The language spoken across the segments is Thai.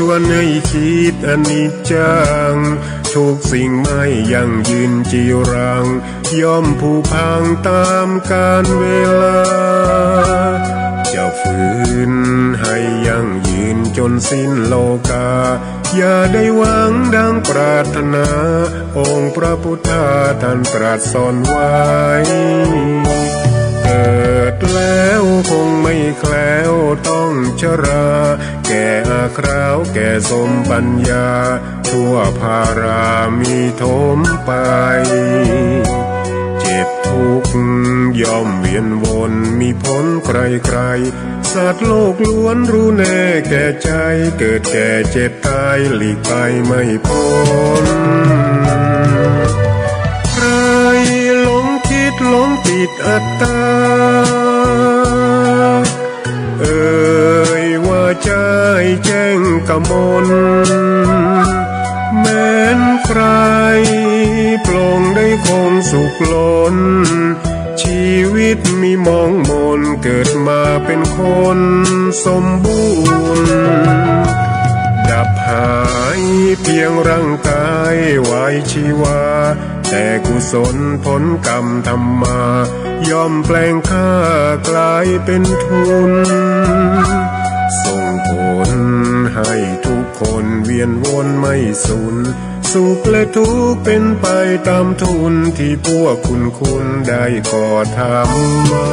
ชวนให้คิดอนิจจังทุกสิ่งไม่ยั่งยืนจีรังย่อมผุพังตามกาลเวลาจะฝืนให้ยั่งยืนจนสิ้นโลกาอย่าได้หวังดังปรารถนาองค์พระพุทธาท่านตรัสสอนไว้เกิดแล้วคงไม่แคล้วต้องชราแก่อาคราวแก่สมปัญญาทั่วภารามีโถมไปเจ็บทุกข์ย่อมเวียนวนมีพ้นใครๆสัตว์โลกล้วนรู้แน่แก่ใจเกิดแก่เจ็บตายหลีกไปไม่พ้นใครหลงคิดหลงติดอัตตาว่าใจแจ้งกมลแม้นใครปลงได้คงสุขล้นชีวิตมีมองมนเกิดมาเป็นคนสมบูรณ์ดับหายเพียงร่างกายไว้ชีวาแต่กุศลผลกรรมทำมาย่อมแปลงค่ากลายเป็นทุนส่งผลให้ทุกคนเวียนวนไม่สูญสุขและทุกข์เป็นไปตามทุนที่พวกคุณได้ก่อทำมา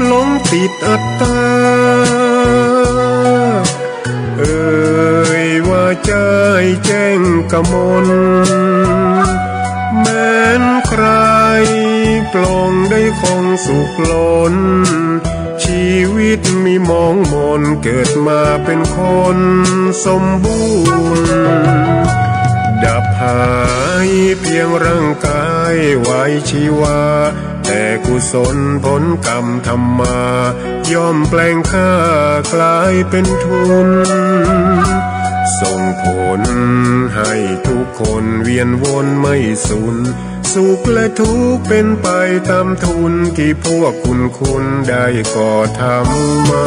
หลงติดอัตตาว่าใจแจ้งกมลแม้นใครปลงได้คงสุขล้นชีวิตมีมองมนเกิดมาเป็นคนสมบูรณ์ดับหายเพียงร่างกายไว้ชีวาแต่กุศลผลกรรมทำมาย่อมแปลงค่ากลายเป็นทุนส่งผลให้ทุกคนเวียนวนไม่สูญสุขและทุกข์เป็นไปตามทุนที่พวกคุณได้ก่อทำมา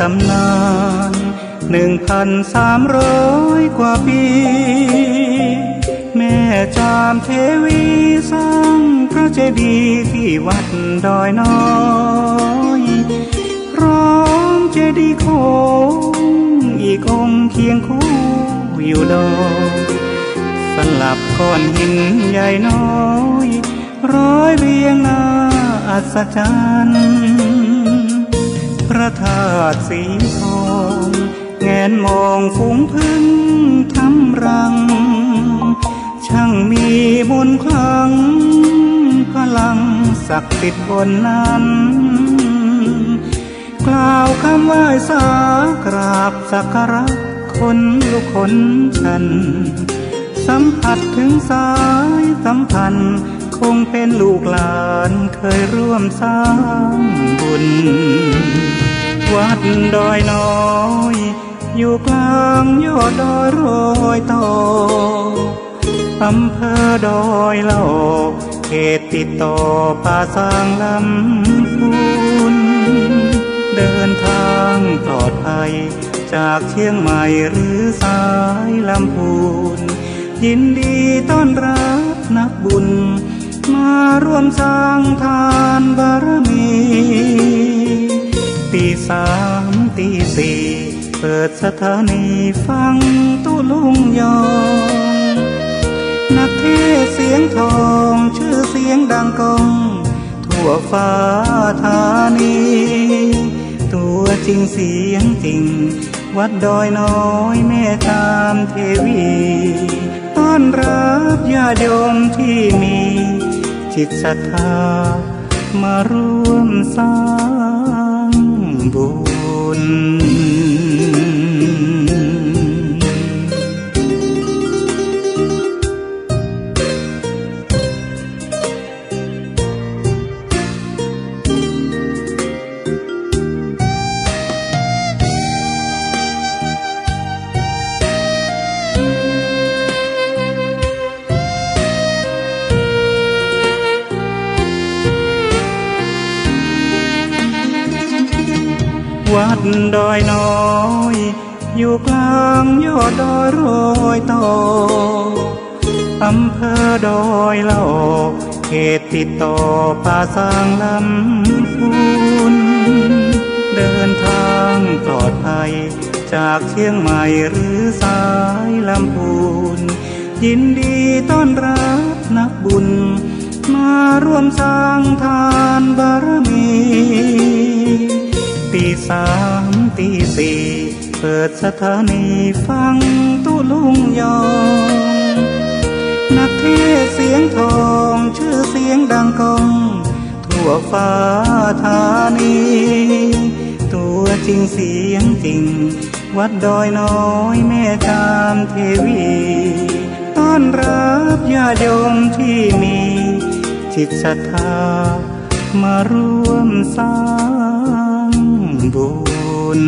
ตำนาน1,300 กว่าปีแม่จามเทวีสร้างพระเจดีย์ที่วัดดอยน้อยพร้อมเจดีย์โค้งอีกองค์เคียงคู่อยู่ดอยสลับก้อนหินใหญ่น้อยร้อยเรียงหน้าอัศจรรย์พระธาตุสีทองแงนมองฝูงพึ่งทำรังช่างมีมนต์ขลังพลังศักดิ์สิทธิ์บนนั้นกล่าวคำไหว้สากราบสักการะคนลุกคนชัน สัมผัสถึงสายสัมพันธ์คงเป็นลูกหลานเคยร่วมสร้างบุญวัดดอยน้อยอยู่กลางยอดดอยโรยต่ออำเภอดอยละออกเขตติดต่อป่าสางลำพูนเดินทางปลอดภัยจากเชียงใหม่หรือสายลำพูนยินดีต้อนรับนักบุญมาร่วมสร้างทานบารมีตีสามตีสี่เปิดสถานีฟังตุลุงยองนักเทศเสียงทองชื่อเสียงดังก้องทั่วฟ้าธานีตัวจริงเสียงจริงวัดดอยน้อยแม่ตามเทวีต้อนรับญาติโยมที่มีจิตศรัทธามาร่วมสร้างบุญวัดดอยน้อยอยู่กลางยอดดอยโรยต่ออำเภอดอยละออกเขตติดต่อป่าสางลำพูนเดินทางปลอดภัยจากเชียงใหม่หรือสายลำพูนยินดีต้อนรับนักบุญมาร่วมสร้างทานบารมีตีสามตีสี่เปิดสถานีฟังตุลุงยองนักเทศเสียงทองชื่อเสียงดังก้องทั่วฟ้าธานีตัวจริงเสียงจริงวัดดอยน้อยแม่ตามเทวีต้อนรับญาติโยมที่มีจิตศรัทธามาร่วมสร้างบุญ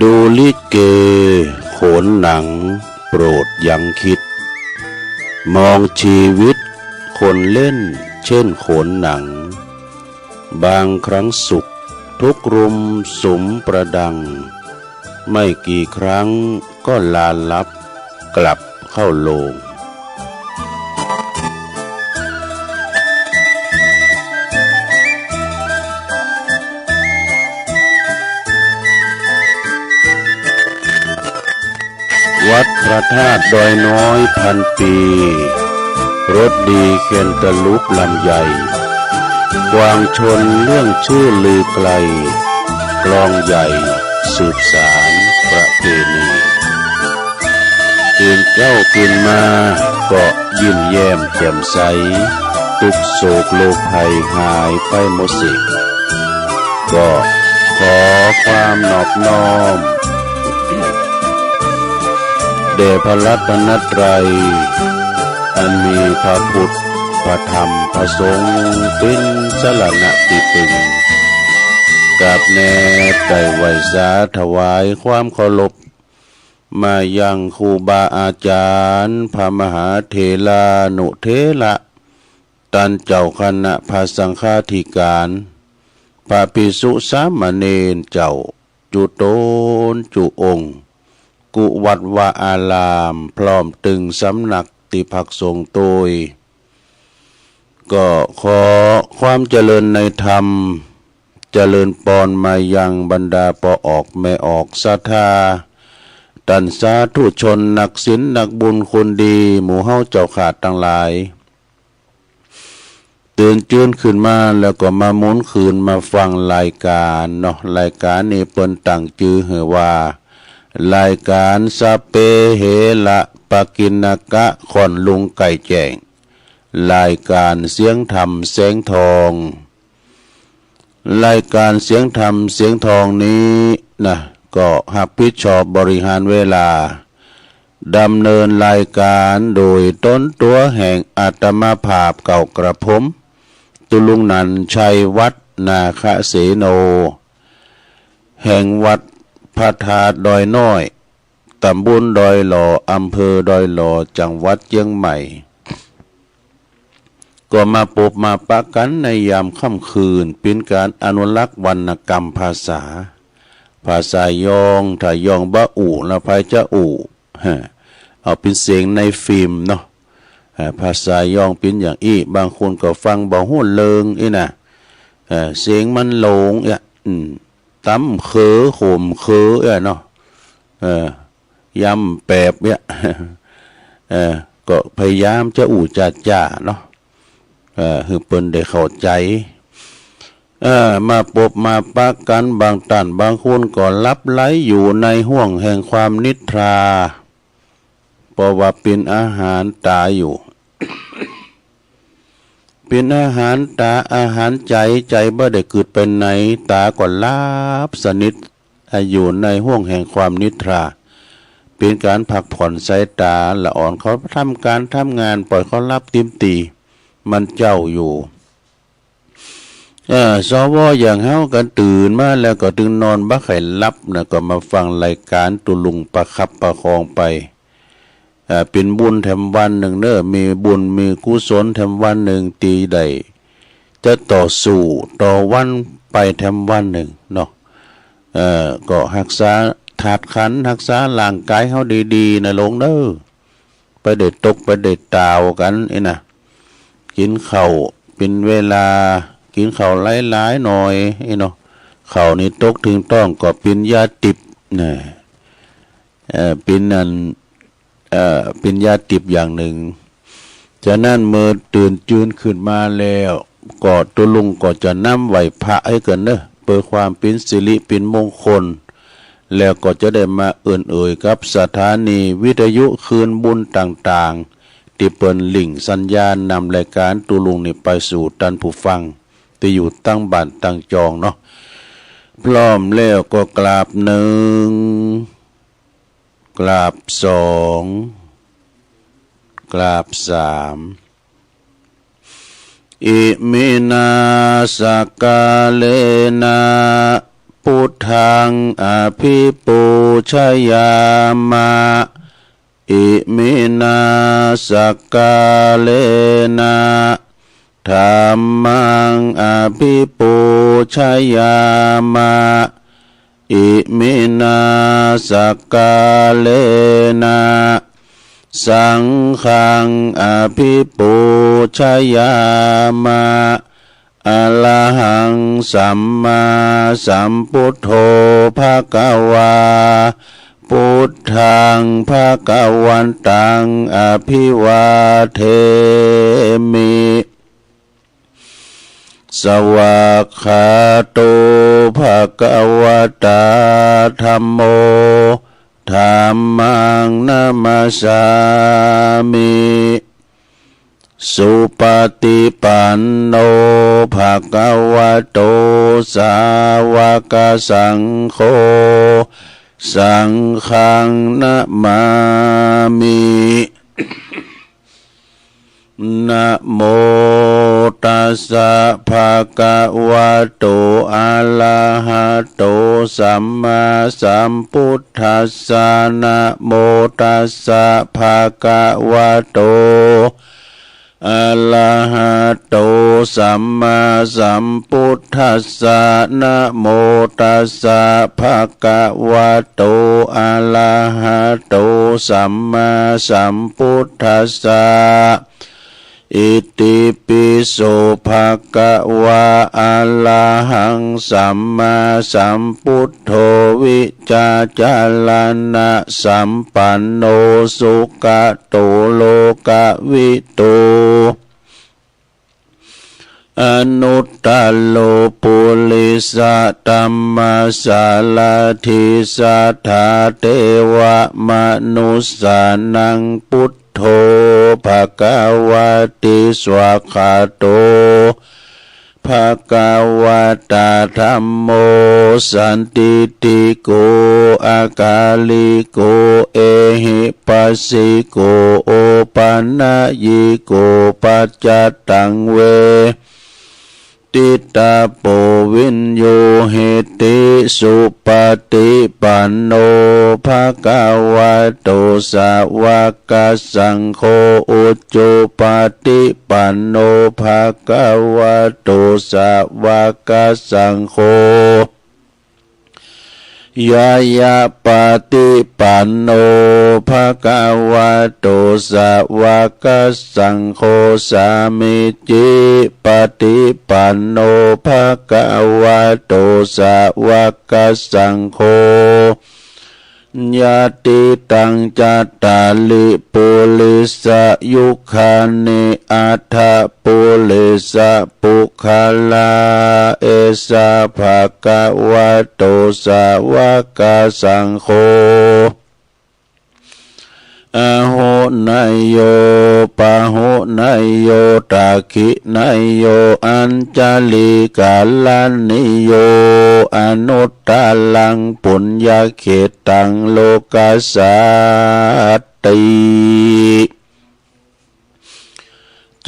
ดูลิเกโขนหนังโปรดยังคิดมองชีวิตคนเล่นเช่นโขนหนังบางครั้งสุขทุกรุมสุมประดังไม่กี่ครั้งก็ลาลับกลับเข้าโลงวัดพระธาตุดอยน้อยพันปีรถดีเข็นตะลุกลำใหญ่กวางชนเรื่องชื่อลือไกลกลองใหญ่สืบสารประเพณีตื่นเจ้าตื่นมาก็ยิ้มแย้มแจ่มใสทุกโศกโลกภัยหายไปหมดสิ้นก็ขอความนอบน้อมแด่พระรัตนตรัยอันมีพระพุทธพระธรรมพระสงฆ์เป็นสรณะที่พึ่งกับ แนบใจไหวสาถวายความเคารพมายังครูบาอาจารย์พระมหาเถรานุเถระตันเจ้าคณะพระสังฆาธิการพระภิกษุสามเณรเจ้าจุโตนจุองค์กุวัดวาอารามพร้อมตึงสำนักติภักสงฆ์โดยก็ขอความเจริญในธรรมเจริญปอนมายังบรรดาปอออกแม่ออกศรัทธาตันสาธุชนนักศีลนักบุญคนดีหมู่เฮาเจ้าขาดทั้งหลายตื่นจื้นขึ้นมาแล้วก็มาหมุนคืนมาฟังรายการเนาะรายการนี้เปิ้นตั้งชื่อให้ว่ารายการสเปเหระปกิณกะขอนลุงไก่แจ้งรายการเสียงธรรมแสงทองรายการเสียงธรรมเสียงทองนี้นะก็หักพิชอบบริหารเวลาดำเนินรายการโดยต้นตัวแห่งอาตมาภาพเก่ากระผมตุลุงนันชัยวัดนาคเสโนแห่งวัดพระธาตุดอยน้อยตำบลดอยหล่ออำเภอดอยหล่อจังหวัดเชียงใหม่ก็มาปบมาปะกันในยามค่ำคืนเป็นการอนุรักษ์วรรณกรรมภาษายองถ้ายองบะอู่แล้วภายจะอู่เอาเป็นเสียงในฟิล์มเนาะภาษายองเป็นอย่างอี้บางคนก็ฟังบ่ฮู้เลิงอีน่ะเสียงมันโหลงตั้มเขอโขมเขอเนาะยำแปบก็พยายามจะอู่จ่าเนาะคือเปิ้นได้เข้าใจมาปบมาปะกันบางตันบางคนก็ลับไหลอยู่ในห่วงแห่งความนิทราเพราะว่าเป็นอาหารตาอยู่ เป็นอาหารตาอาหารใจบ่ได้เกิดเป็นไหนตาก็ลับสนิทอยู่ในห่วงแห่งความนิทราเป็นการพักผ่อนสายตาละอ่อนเขาทำการทำงานปล่อยเขารับติมตีมันเจ้าอยู่สวอย่างเฮากันตื่นมาแล้วก็ถึงนอนบ่ไข่รับนะก็มาฟังรายการตุลุงประคับประคองไปเป็นบุญแถมวันหนึ่งเน้อมีบุญมีกุศลแถมวันหนึ่งตีใดจะต่อสู้ต่อวันไปแถมวันหนึ่งเนาะก็รักษาถาดขันรักษาร่างกายเฮาดีๆนะลงเด้อไปเด็ดตกไปเด็ดตาวกันน่ะกินข้าวเป็นเวลากินข้าวหลายๆหน่อยเนาะข้าวนี่ตกถึงต้องก็เป็นยาติบนะเป็นนั่นเป็นยาติบอย่างหนึ่งจากนั้นเมื่อตื่นจืนขึ้นมาแล้วก็ตุลุงก็จะนำไหวพระให้กันเด้อเพื่อความเป็นสิริเป็นมงคลแล้วก็จะได้มาเอ่ยกับสถานีวิทยุคืนบุญต่างๆที่เปิ้นลิงก์สัญญาณนำรายการตุลุงนี่ไปสู่ท่านผู้ฟังที่อยู่ตั้งบ้านตั้งจองเนาะพร้อมแล้วก็กราบหนึ่งกราบสองกราบสามอิมินาสกาเลนะพุทธังอภิปูชยามะอิมินาสกาเลนะธัมมังอภิปูชยามะอิมินาสกาเลนะสังฆังอภิปูชยามะอะระหังสัมมาสัมพุทโธภควาพุทธังภควันตังอภิวาเทมิสวากขาโตภควตาธัมโมธัมมังนัมสสามิสุปฏิปันโนภควโตสาวกสังโฆสังฆังนะมามินะโมตัสสะภะคะวะโตอะระหะ โตสัมมาสัมพุทธัสสะนะโมตัสสะภะคะวะโตอะระหะโตสัมมาสัมพุทธัสสะนะโมตัสสะภะคะวะโตอะระหะโตสัมมาสัมพุทธัสสะอิติปิโสภะคะวะอะระหังสัมมาสัมพุทโธวิจาจารณะสัมปันโนสุขโตโลกวิโตอนุตตโลปุริสตัมมาสาลาธิสัทธาเทวมนุสสานังพุทโธภคะวะติสวากขาโตภคะวะตาธัมโมสันติติโกอากาลิโกเอหิปัสสิโกโอปันนายิโกปัจจตังเวติตาโปวินโยเหติสุปฏิปันโนภะคะวะโตสาวกสังโฆอุจจุปฏิปันโนภะคะวะโตสาวกสังโฆยายาปฏิปันโนภะคะวะโตสาวกสังโฆสามิจิปฏิปันโนภะคะวะโตสาวกสังโฆญาติตังจัตตาลิปุริสยุคานิอัฏฐปุริสปุคลาเอสะภะคะวะโตสาวกสังโฆอโหนายโยปะโหนายโยตาคินายโยอัญจลิกาลานิโยอนุตตลังปุญญเขตังโลกัสสติ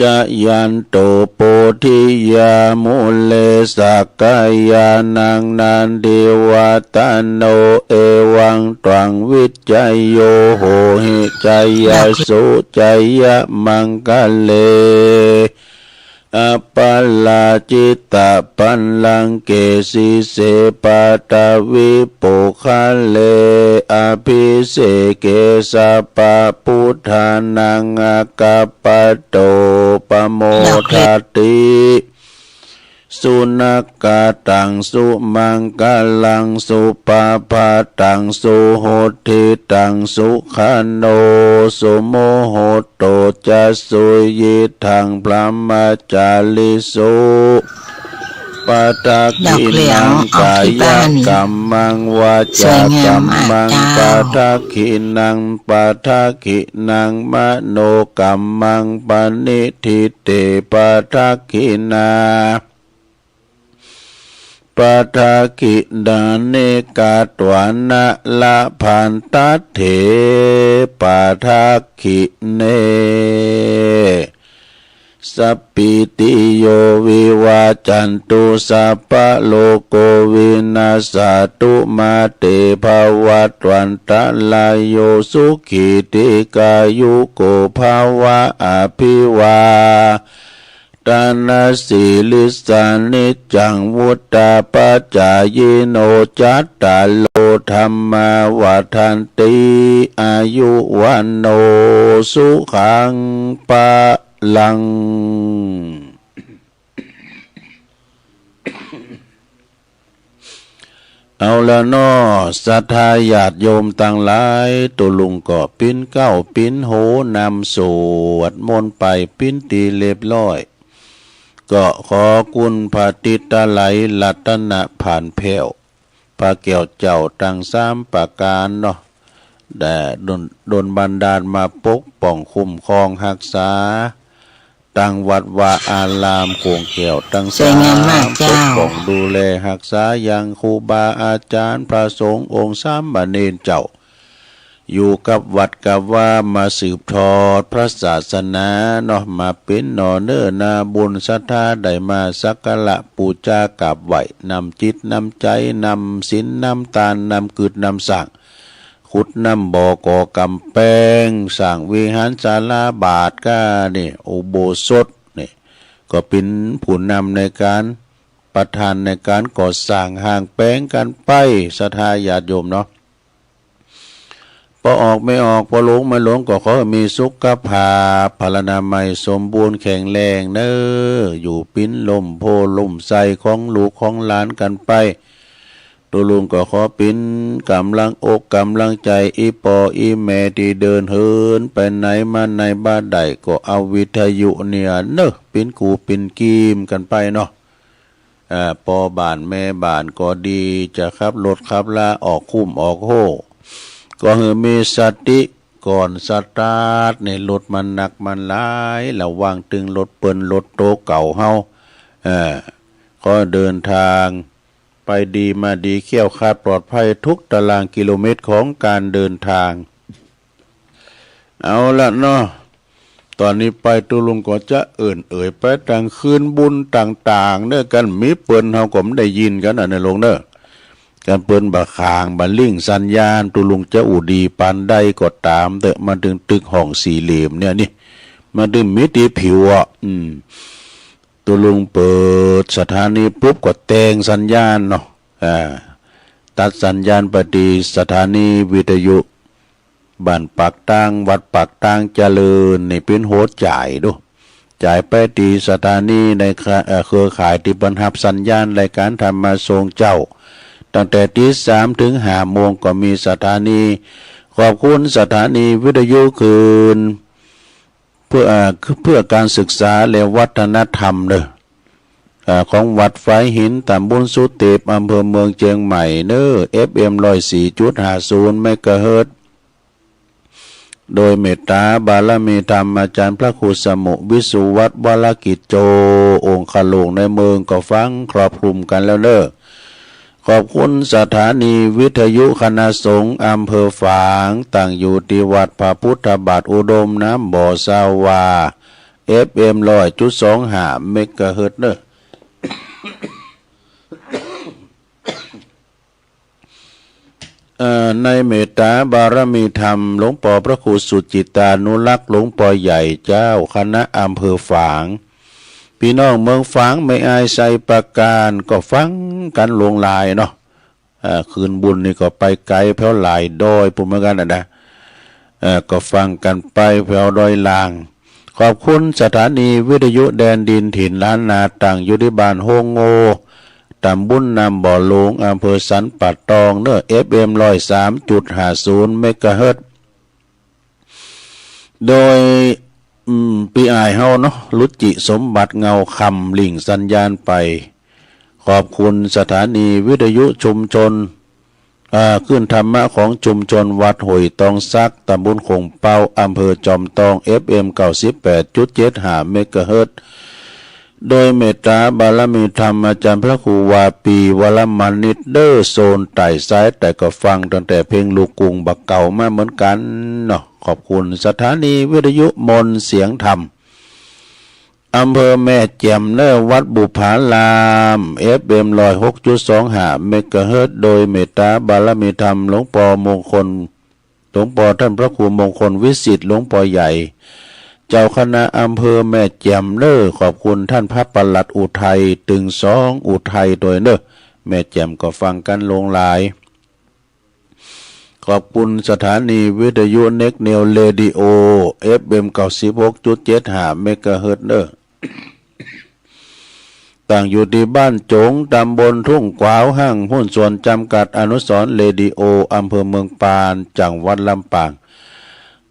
จะยันโตโพธิยามุเลสักกายานังนันเดวะตโนเอวังตรังวิจัยโยโหหิจัยยสุจัยยมังคะเลอปัลลาจิตตปัลลังเกสิเสปะตะวิปุคะเลอภิเสเกสะปะพุทธานังอากัปปะโตปะโมทติสุนักกตังสุมังกลังสุปาปาตังสุโหติตังสุขันโนสุโมโหโตจะสุยิทังพระมจาลิสุปาตาคินังกายกัมมังวาจากัมมังปาตาคินังปาตาคินังมโนกัมมังปณิทิเตปาตาคินาปาทากิดาเนกาตวานะละพันตัตเถปาทากิเนสัพพิติโยวิวาจันตุสัพพะโลโกวินาศตุมาเตภวัตวันตะลายโยสุขิติกายุโกภาวะอภิวาตานาสีลิสานิจังวุตตาปัจจายโนจัตตาโลธรรมาวัฏันติอายุวันโนสุขังปะลังเอาละน้อศรัทธาญาติโยมต่างหลายตุลุงก็ปิ้นเก้าปิ้นโหนำสวดมนต์ไปปิ้นตีเรียบร้อยก็ขอคุณพระติตไลรัตนะผ่านแผ่วพระเกี่ยวเจ้าตั้งสามประการเนาะแต่โดนบันดาลมาปกป้องคุ้มครองรักษาตั้งวัดวาอารามโคงแก้วตั้งสามปกป้องดูแลรักษาอย่างครูบาอาจารย์พระสงฆ์องค์สามเณรเจ้า อยู่กับวัดกับว่ามาสืบทอดพระศาสนาเนาะมาเป็นหนอเนื้อนาบุญศรัทธาได้มาสักการะปูชากราบไหวนำจิตนำใจนำศีลนำทานนำกึศนำสร้างขุดนำบ่อก่อกำแพงสร้างวิหารศาลาบาทก็นี่อุโบสถนี่ก็เป็นผู้นำในการประธานในการก่อสร้างห่างแปลงกันไปศรัทธาญาติโยมเนาะพอออกไม่ออกพอหลงไม่หลงก็ขอมีสุขภาพพลานามัยสมบูรณ์แข็งแรงเน้ออยู่ปิ้นลมโพลมใสของลูกของหลานกันไปตัวลุงก็ขอปิ้นกำลังอกกำลังใจอีปออีแม่ที่เดินเหินไปไหนมาในบ้านใดก็เอาวิทยุเนี่ยเน้อปิ้นกูปิ้นกีมกันไปเนาะปอบ้านแม่บ้านก็ดีจะขับรถขับลาออกคุ้มออกโหก็ให้มีสติก่อนสตาร์ทในรถมันหนักมันหลายระวังตึงรถเปิ้นรถโตเก่าเฮาก็เดินทางไปดีมาดีเขี้ยวคาดปลอดภัยทุกตารางกิโลเมตรของการเดินทางเอาละเนาะตอนนี้ไปตุลุงก็จะเอ่ยไปทางคืนบุญต่างๆเด้อกันมีเปิ้นเฮาก็ไม่ได้ยินกันในลงเด้อการเปิ้นบะคางบะลิ่งสัญญาณตุลุงจะอุดีปานใดก็ตามเด้อมาถึงตึกห้องสี่เหลี่ยมเนี่ยนี่มาถึงมิติผิวตุลุงเปิดสถานีปุ๊บก็แต่งสัญญาณเนาะตัดสัญญาณปฏิสถานีวิทยุบ้านปากตั้งวัดปากตั้งเจริญนี่เป็นโหดจ่ายดูจ่ายไปตีสถานีในเครือข่ายที่บรรทับสัญญาณรายการธรรมทรงเจ้าตั้งแต่ตี3 ถึง 5 โมงก็มีสถานีขอบคุณสถานีวิทยุคืนเพื่อการศึกษาและวัฒนธรรมเด้อของวัดไฟหินตำบลสุเทพอำเภอเมืองเชียงใหม่เด้อ FM 104.50 เมกะเฮิรตซ์โดยเมตตาบารมีธรรมอาจารย์พระครูสมุวิสุวัตรวรกิจโจองค์ขลุงในเมืองก็ฟังครอบคลุมกันแล้วเด้อขอบคุณสถานีวิทยุคณะสงฆ์อำเภอฝางตั้งอยู่ที่วัดพระพุทธบาทอุดมน้ำบ่อสาวา FM 100.25 เมกะเฮิรตซ์เด้อในเมตตาบารมีธรรมหลวงพ่อพระครูสุจิตานุรักษ์หลวงพ่อใหญ่เจ้าคณะอำเภอฝางพี่น้องเมืองฝางไม่อายใส่ประการก็ฟังกันหลวงลายเนาะคืนบุญนี่ก็ไปไกลแผ่วหลายดอยปุ่มเหมือนกันนะก็ฟังกันไปแผ่วดอยลางขอบคุณสถานีวิทยุแดนดินถิ่นล้านนาต่างอยู่ที่บ้านโฮงโงตำบลนำบ่อหลวงอำเภอสันป่าตองเนื้อ FM 103.50 เมกะเฮิรตซ์โดยปีอายเฮาเนาะรุจิสมบัติเงาคำลิงสัญญาณไปขอบคุณสถานีวิทยุชุมชนขึ้นธรรมะของชุมชนวัดหอยตองซักตำบลคงเปาอำเภอจอมตอง FM 98.75 เมกะเฮิรตซ์โดยเมตตาบารมีธรรมอาจารย์พระครูวาปีวรมานิตเดอร์โซนไต่ซ้ายแต่ก็ฟังตั้งแต่เพลงลูกกรุงบักเก่ามาเหมือนกันเนาะขอบคุณสถานีวิทยุมนเสียงธรรมอำเภอแม่แจ่มเนอวัดบุพาราม FM 106.25 เมกะเฮิรตซ์โดยเมตตาบารมีธรรมหลวงพ่อมงคลหลวงพ่อท่านพระครูมงคลวิสิทธิ์หลวงพ่อใหญ่เจ้าคณะอำเภอแม่แจ่มเน้อขอบคุณท่านพระปลัดอุทัยตึง2อุทัยโดยเน้อแม่แจ่มก็ฟังกันลงหลายขอบคุณสถานีวิทยุเน็กเนลเรดิโอ FM 96.75 เมกะเฮิรตซ์เน้อตั้งอยู่ที่บ้านจงตำบลทุ่งกวาวห้างหุ้นส่วนจำกัดอนุสรณ์เรดิโออำเภอเมืองปานจังหวัดลำปาง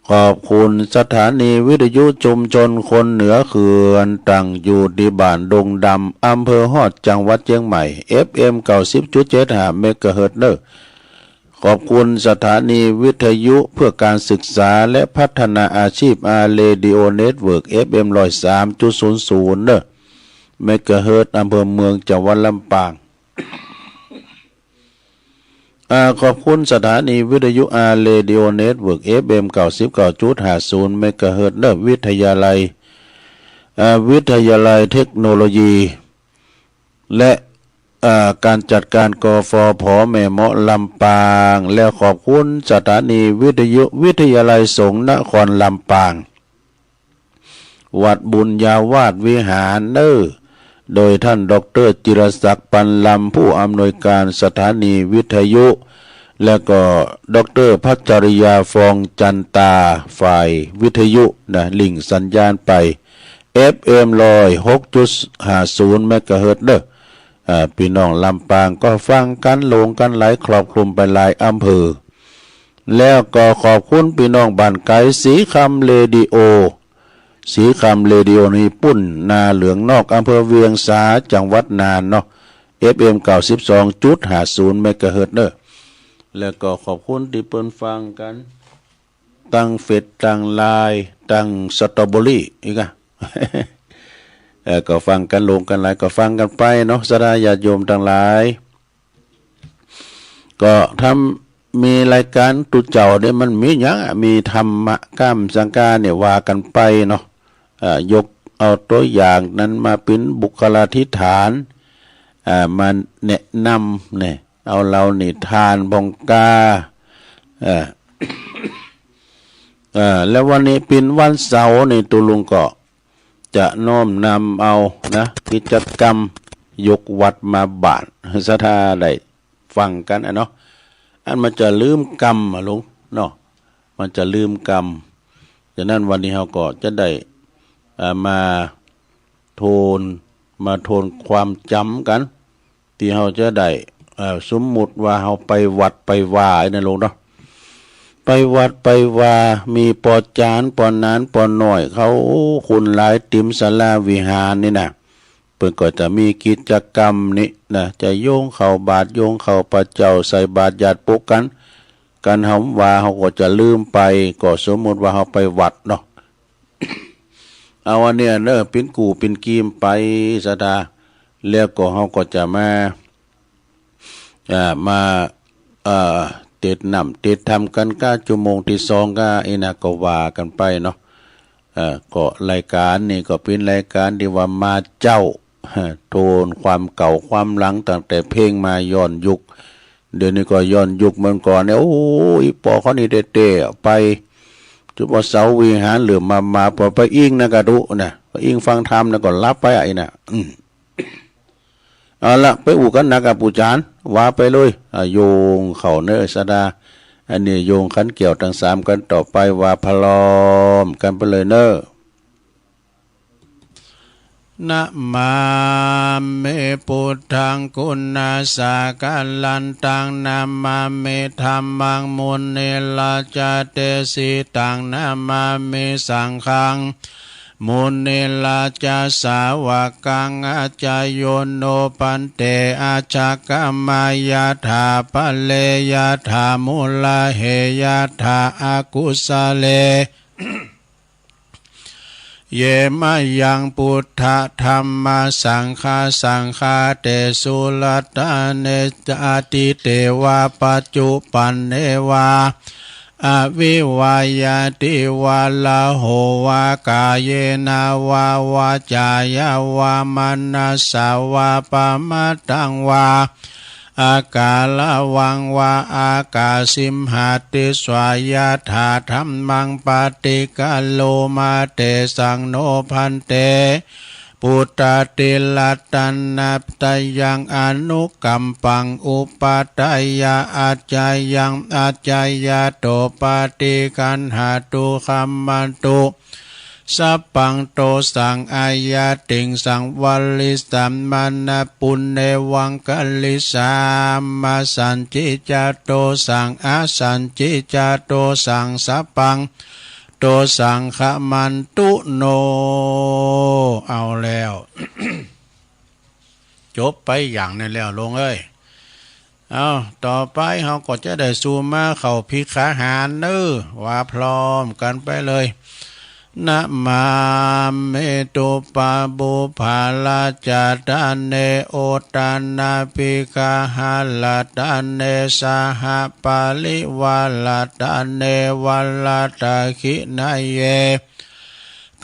ขอบคุณสถานีวิทยุชุมชนคนเหนือเขื่อนตั้งอยู่ที่บ้านดงดำอำเภอฮอดจังหวัดเชียงใหม่ FM 90.75 เมกะเฮิรตซ์เด้อขอบคุณสถานีวิทยุเพื่อการศึกษาและพัฒนาอาชีพเรดิโอเน็ตเวิร์ก FM 103.00 เด้อเมกะเฮิรตซ์อำเภอเมืองจังหวัดลำปาง ขอบคุณสถานีวิทยุเรดิโอเน็ตเวิร์ก FM 99.50 เมกะเฮิรตซ์เนวิทยาลัยเทคโนโลยี และการจัดการกฟผแม่เมาะลำปางและขอบคุณสถานีวิทยาลัยสงฆ์นครลำปางวัดบุญญาวาสวิหารโดยท่านดร.จิรศักดิ์ปันลำผู้อำนวยการสถานีวิทยุและก็ดร.พัชริยาฟองจันตาฝ่ายวิทยุลิงก์สัญญาณไป FM 106.50 เมกะเฮิรตซ์พี่น้องลำปางก็ฟังกันลงกันหลายครอบคลุมไปหลายอำเภอแล้วก็ขอบคุณพี่น้องบ้านไกลสีคำเรดิโอนี่ปุ่นนาเหลืองนอกอำเภอเวียงสาจังหวัดน่านเนาะ FM 92.50 เมกะเฮิรตซ์แล้วก็ขอบคุณที่เปิ้นฟังกันตั้งเฟซตั้งไลน์ตั้งสตรอเบอรี่อีกก็ฟังกันลงกันหลายก็ฟังกันไปเนาะสดาญาติโยมทั้งหลายก็ทำมีรายการตุเจ้าเนี่ยมันมีหยังมีธรรมะก้ามสังกาเนี่ยว่ากันไปเนาะยกเอาตัวอย่างนั้นมาเป็นบุคลาธิฐานมาแนะนำเนี่ยเอาเรานี่ทานบงกาแล้ววันนี้เป็นวันเสาร์นี่ตุลุงก็จะน้อมนำเอานะกิจกรรมยกวัดมาบาทสถาได้ฟังกันเนาะอันมันจะลืมกรรมลุงเนาะมันจะลืมกรรมฉะนั้นวันนี้เราก็จะได้มาโทนความจำกันที่เราจะได้สมมุติว่าเราไปวัดไปว่าในลุงเนาะไปวัดไปว่ามีปอจานปอนานปอนหน่อยเขาคุณหลายติมศาลาวิหารนี่นะเพิ่นก็จะมีกิจกรรมนี้นะจะโยงเข้าบาตรโยงเข้าพระเจ้าใส่บาตรญาติปุกกันเฮาว่าเฮาก็จะลืมไปก็สมมุติว่าเฮาไปวัดเนาะ เอาอันเนี้ยเป็นกูเป็นกีมไปสดาแล้วก็เฮาก็จะมาเต็ดนำเต็ดทำกันชั่วโมงที่2ก็ก็ว่ากันไปเนาะก็รายการนี่ก็เป็นรายการที่ว่ามาเจ้าโทนความเก่าความหลังตั้งแต่เพลงมาย้อนยุคเดี๋ยวนี้ก็ย้อนยุคเมื่อก่อนเนี่ยโอ้ยปอเขานี่เต้ๆไปจุดว่าเสาวิหารเหลือมาพอไปอิงนะกะดุนะไปอิงฟังธรรมนะก็รับไปเอาละไปอู่กันนะกับปู่จานว่าไปเลยโยงเข่าเนื้อสดาอันนี้โยงขันเกี่ยวทั้ง3กันต่อไปว่าพลอมกันไปเลยเนอะนะมาเมพุทธังคุณาสากัลลันตังนะมาเมธัมมังมุนิลาจเตสิตังนะมาเมสังฆังมุนิลาจาสาวกังอาจายโยโนปันเตอาชากมายาธาปะเลยาธามุลาเหยาธาอากุสเล เยมายังพุทธธรรมสังฆาเตสุลตาเนจติเตวาปัจจุปันเนวาอวิวายาติวาลาโหวากายเยนาวาวาจายาวามนัสสาวาปะมะตังวาอากาลวังวาอากาสิมหาติสวายาธาธรรมังปฏิกัลโลมาเตสังโนพันเตปุตตติลัตตันนัปตยังอนุกัมปังอุปาตยาอาจายังอาจายาโตปฏิกันหาตุคัมมันตุสัพพังโตสังอายาติงสังวัลลิสัมมานะปุณเนวังกัลลิสามาสันจิจาโตสังอาสันจิจาโตสังสัพพังโตสังขมันตุโนเอาแล้ว จบไปอย่างนั้นแล้วลงเอ้ยเอาต่อไปเราก็จะได้สู่มาเข้าพิกขาหารว่าพร้อมกันไปเลย นะมาเมตุปะบุภาลาจาตาเนโอตานาปิกาหาลาตาเนสหปาลิวาลาตาเนวัลลาตาคินาเย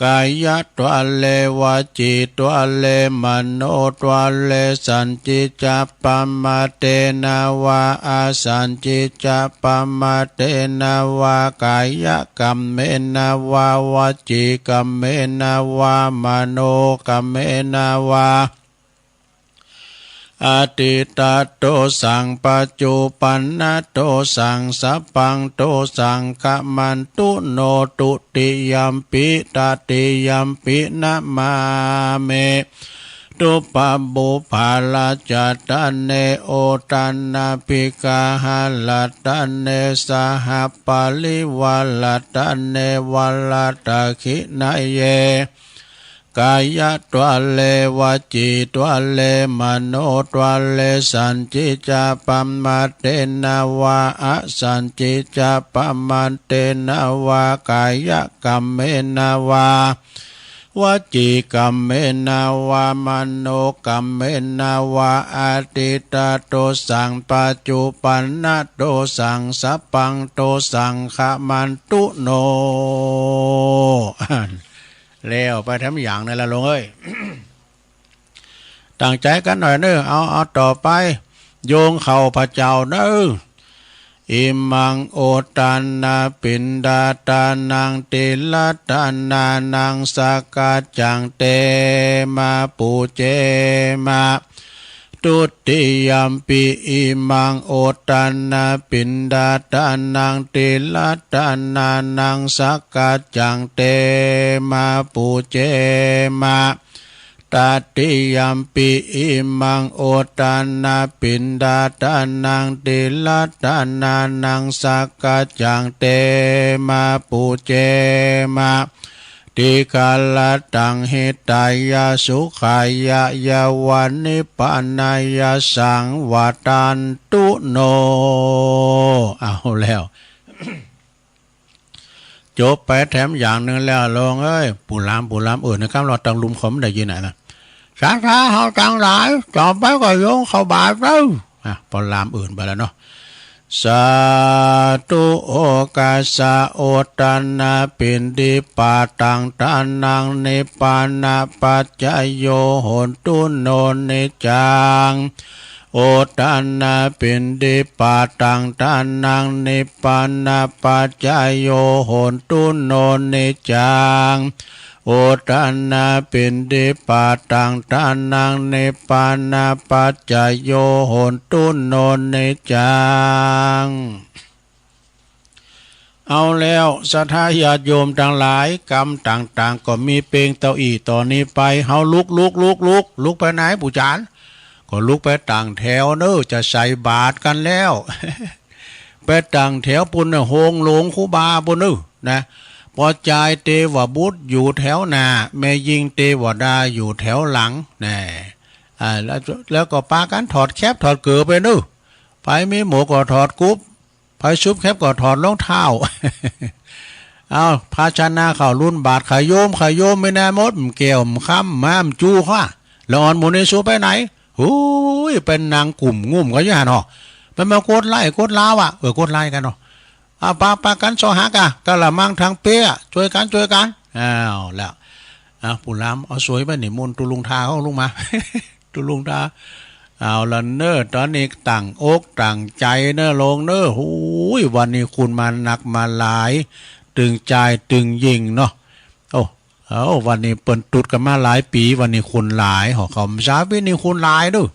กายะตัวเลวาจิตัวเลมโนตัวเลสันจิจัปปมาเตนาวาอาสันจิจัปปมาเตนาวากายะกัมเมนาวาวาจิกัมเมนาวามโนกัมเมนาวาอติตาโตสังปัจจุปันนโตสังสัพพังโตสังขมันตุโนตุติยัมปิตติยัมปินะมาเมตุปะบุภาลาจาตาเนโอตันนาปิกาหาลาตาเนสหปาลิวาลาตาเนวัลลาตาคินาเยกายะตัวเลวาจิตัวเลมโนตัวเลสันจิจาปัมมาเตนาวาอะสันจิจาปัมมาเตนาวากายะกัมเมนาวาวาจิกัมเมนาวามโนกัมเมนาวาอาติตาโตสังปัจจุปันนโตสังสัพพังโตสังขมันตุโนแล้วไปทำอย่างนั่นละลงเอ้ย ตั้งใจกันหน่อยเนอะเอาต่อไปโยงเข่าพระเจ้าเนอะอิมังโอตันนาปินดาตานังติลตานานังสากาจังเตมาปูเจมาตุติยัมปิอิมังโอตันนาปินดาตานังติลตานานังสากาจังเตมาปูเจมาตติยัมปิอิมังโอตันนาปินดาตานังติลตานานังสากาจังเตมาปูเจมาติกาลตังหิตายาสุขายายาวันนิปานายาสังวตันตุโนเอาแล้ว จบไปแถมอย่างหนึ่งแล้วลงเอ้ยปูลามนะครับเราตังลุมขมได้ยินไหนล่ะสาเฮาตังหลายต่อไปก็โยงเข้าบาทแล้วปลามอื่นไปแล้วเนาะสาธุโอกาสะโอตันนาปินดิปาตังตานังนิปานาปัจจโยโหนตุโนนิจังโอตันนาปินดิปาตังตานังนิปานาปัจจโยโหนตุโนนิจังโอตันนาปินดิปาตังตานังนิปานาปัจจโยโหนตุโนนิจังเอาแล้วสัทธาญาติโยมทั้งหลายกรรมต่างๆก็มีเปลงเต้าอี้ต่อนนี้ไปเฮาลุกไปไหนปู่จานก็ลุกไปต่างแถวเนอะจะใส่บาตรกันแล้ว ไปต่างแถวปุ่นน่ะโฮงหลงคูบาปุ่นนึนะพอใจเตวบุตรอยู่แถวหน้าแม่ยิงเตวดาอยู่แถวหลังแน่แล้วก็ปากันถอดแคบถอดเกือไปนึไปมีหมูก็ถอดกุ๊บไปชุบแคบก็ถอดรองเท้า เอาภาชนะข่าวรุ่นบาทขายโยมไม่แน่มดเกี่ยวค้ำม้ามจูข้าแล้วอ่อนหมูในสูไปไหนหูยเป็นนางกลุ่มงุ่มก็ยังหันหรอเป็นมากดไล่กดล้าวกดไล่กันเนาะปากันโซหักกะละมังทางเปี้ยช่วยกันอ้าวแล้วปู่ล้ำเอาสวยไปหนิมนตุลุงทาเขาลุงมา ตุลุงทาเอาละเนอตอนนี้ต่างอกต่างใจเนอลงเนอหูยวันนี้คุณมาหนักมาหลายตึงใจตึงยิงเนาะเอาวันนี้เปิ่นตุดกันมาหลายปีวันนี้คุณหลายหอเขาช้าวันนี้คุณหลายด้วย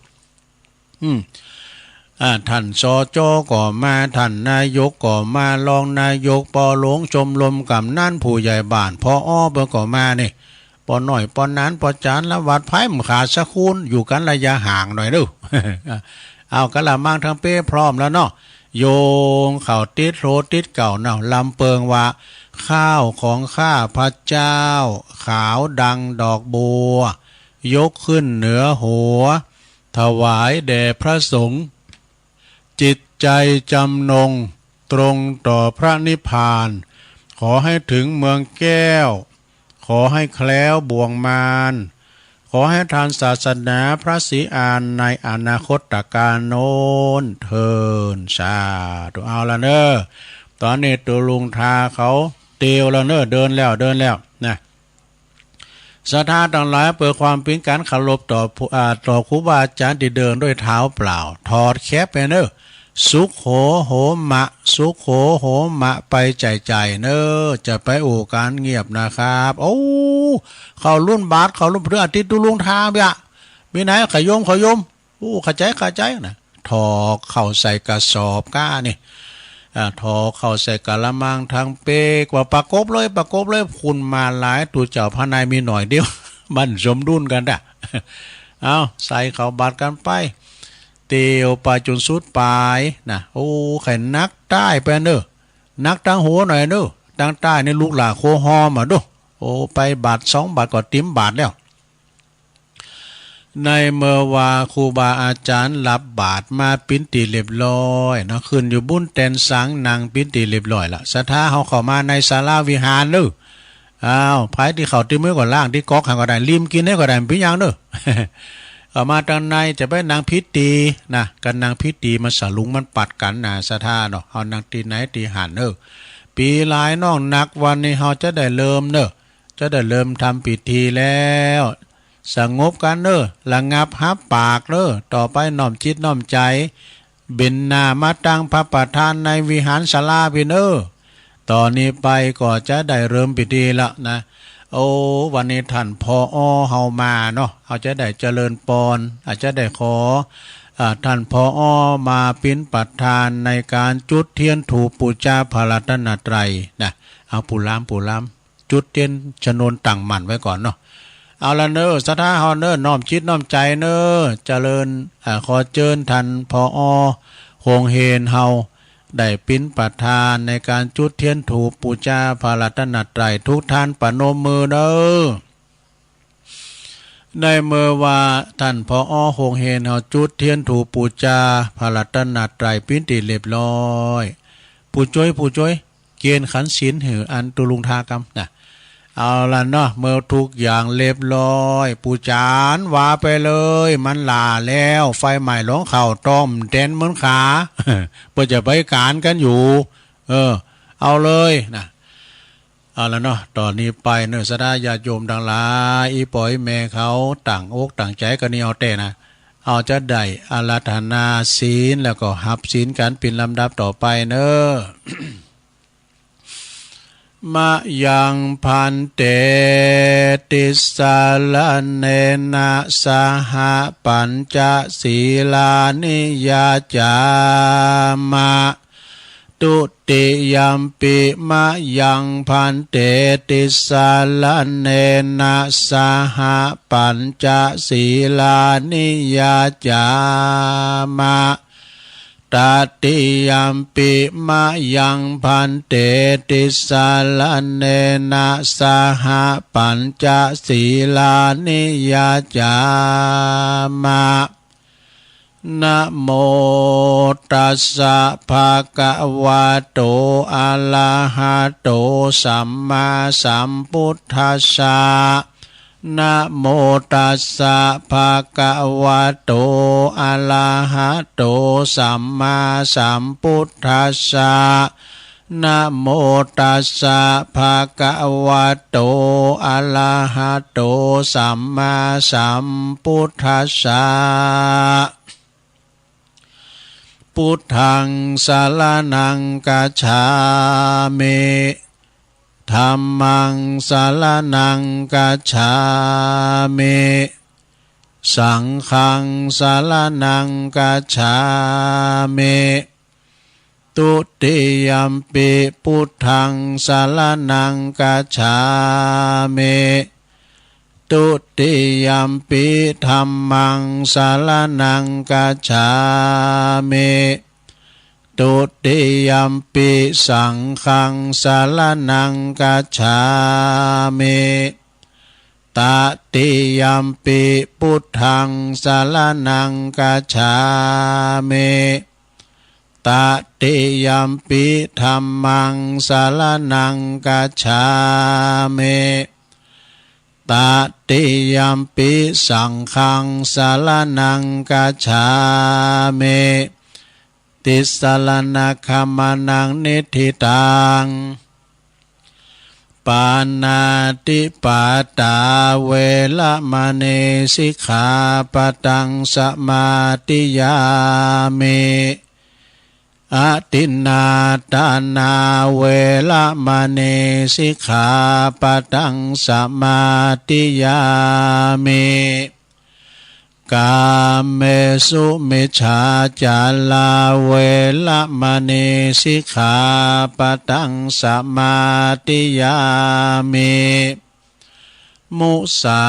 ท่านสจ.ก็มาท่านนายกก็มารองนายกปอหลวงชมรมกำนันผู้ใหญ่บ้านพอเบิ่งก็มานี่ปอหน่อยปอนั้นปอจานละวัดไผ่มขาสะคูนอยู่กันระยะห่างหน่อยดู เอากะละมังทั้งเป้พร้อมแล้วเนาะโยงเข่าติดโรติดเก่าเนาะลำเปิงว่าข้าวของข้าพระเจ้าขาวดังดอกบัวยกขึ้นเหนือหัวถวายแด่พระสงฆ์จิตใจจำนงตรงต่อพระนิพพานขอให้ถึงเมืองแก้ว ขอให้แคล้วบ่วงมารขอให้ทานศาสนาพระศรีอานในอนาคตการโน้นเทินสาธุเอาละเนอตอนนี้ตัวลุงทาเขาเตียวแล้วเนอเดินแล้วนะศรัทธาต่างหลายเปิดความเป็นการเคารพต่อครูบาอาจารย์ที่เดินด้วยเท้าเปล่าถอดแคปไปเนอสุขโหมะสุขโหมะไปใจเนอจะไปโอการเงียบนะครับโอ้เขารุ่นบาทเขารุ่นเพื่ออาทิตย์ตุลุงทาเบียมีไหนขยมโอ้ขใจนะถอเข้าใส่กระสอบก้านี่ถอเข้าใส่กะละมังทางเปกว่าประกบเลยคุณมาหลายตัวเจ้าพระนายมีหน่อยเดียวมันสมดุลกันด่ะเอาใส่เข้าบาทกันไปเตียวไปจนสุดปลายนะโอ้ไข่นักใต้ไปเนอนักตั้งหัวหน่อยเนอตั้งใต้ในลูกหลาโคฮอมาดูโอ้ไปบาท2 บาทก็ติ้มบาทแล้วในเมื่อว่าครูบาอาจารย์รับบาทมาปิ้นตีเรียบร้อยนะขึ้นอยู่บุญแตนสังนางปิ้นตีเรียบร้อยละศรัทธาเขาเข้ามาในศาลาวิหารเนออ้าวไผที่เขาตีมือก่อนล่างที่ก๊อกหางก็ได้ริมกินได้ก็ได้ปิ้นยังเนอออกมาทางในจะไปนางพิธีนะกันนางพิธีมาสลุงมันปัดกันนะศรัทธาเนาะเอานางตีไหนตีหันเนอปีหลายน้องนักวันนี้เขาจะได้เริ่มเนอจะได้เริ่มทำพิธีแล้วสงบกันเนอระงับฮับปากเนอต่อไปน้อมจิตน้อมใจเบญนามาตั้งพระประธานในวิหารศาลาพี่เนอตอนนี้ไปก็จะได้เริ่มพิธีละนะโอ้วันนี้ท่านพอเฮามาเนาะเอาจะได้เจริญปอนอาจจะได้ขอท่านพอมาเป็นประธานในการจุดเทียนถูกปูชาพระรัตนตรัยนะเอาปูล้ำจุดเทียนชนวนตั้งมั่นไว้ก่อนเนาะเอาละเนอศรัทธาเฮาเนอน้อมจิตน้อมใจเนอเจริญขอเชิญท่านพอคงเฮนเฮาได้ปิ้นประธานในการจุดเทียนถูกปูชาพระรัตนตรัยทุกท่านประนมมือเด้อในเมื่อว่าท่านพอคงเฮนเฮาจุดเทียนถูกปูชาพระรัตนตรัยปิ้นตีเรียบร้อยผู้ช่วยเกณฑ์ขันศีลหืออันตุลุงทากรรมนะเอาละเนาะเมื่อทุกอย่างเรียบร้อยปูจานว่าไปเลยมันลาแล้วไฟใหม่หลงเข่าต้มเต้นเหมือนขาเพื่อจะไปการกันอยู่เอาเลยนะเอาละเนาะตอนนี้ไปเนื้อสดาญาโยมดังหลายอีปอยแม่เขาต่างอกต่างใจกันนี่เอาแต่นะเอาจะได้อาราธนาศีลแล้วก็หับศีลกันเป็นลำดับต่อไปเนอะมะยังพันเตติสาลเนนะสหปัญจศีลานิยาจามะตุติยัมปิมะยังพันเตติสาลเนนะสหปัญจศีลานิยาจามะตติยัมปิมะยังพันเตติสาลเนนะสหปัญจศีลานิยาจามะนะโมตัสสะภะคะวะโตอะระหะโตสัมมาสัมพุทธัสสะนะโมตัสสะภะคะวะโตอะระหะโตสัมมาสัมพุทธัสสะนะโมตัสสะภะคะวะโตอะระหะโตสัมมาสัมพุทธัสสะพุทธังสรณังกัจฉามิธัมมังสรณังกัจฉามิสังฆังสรณังกัจฉามิตุติยัมปิพุทธังสรณังกัจฉามิตุติยัมปิธัมมังสรณังกัจฉามิตุติยัมปิสังฆังสรณังกัจฉามิตติยัมปิพุทธังสรณังกัจฉามิตติยัมปิธัมมังสรณังกัจฉามิ ตติยัมปิสังฆังสารนังกัจฉามิติสรณคัมมานังนิธิตังปานาติปาตาเวละมะเนสิกขาปะตังสมาติยามิอะตินนาตานาเวละมะเนสิกขาปะตังสมาติยามิกาเมสุมิจฉาจาลาเวละมะเนสิกขาปะตังสมาติยามิมุสา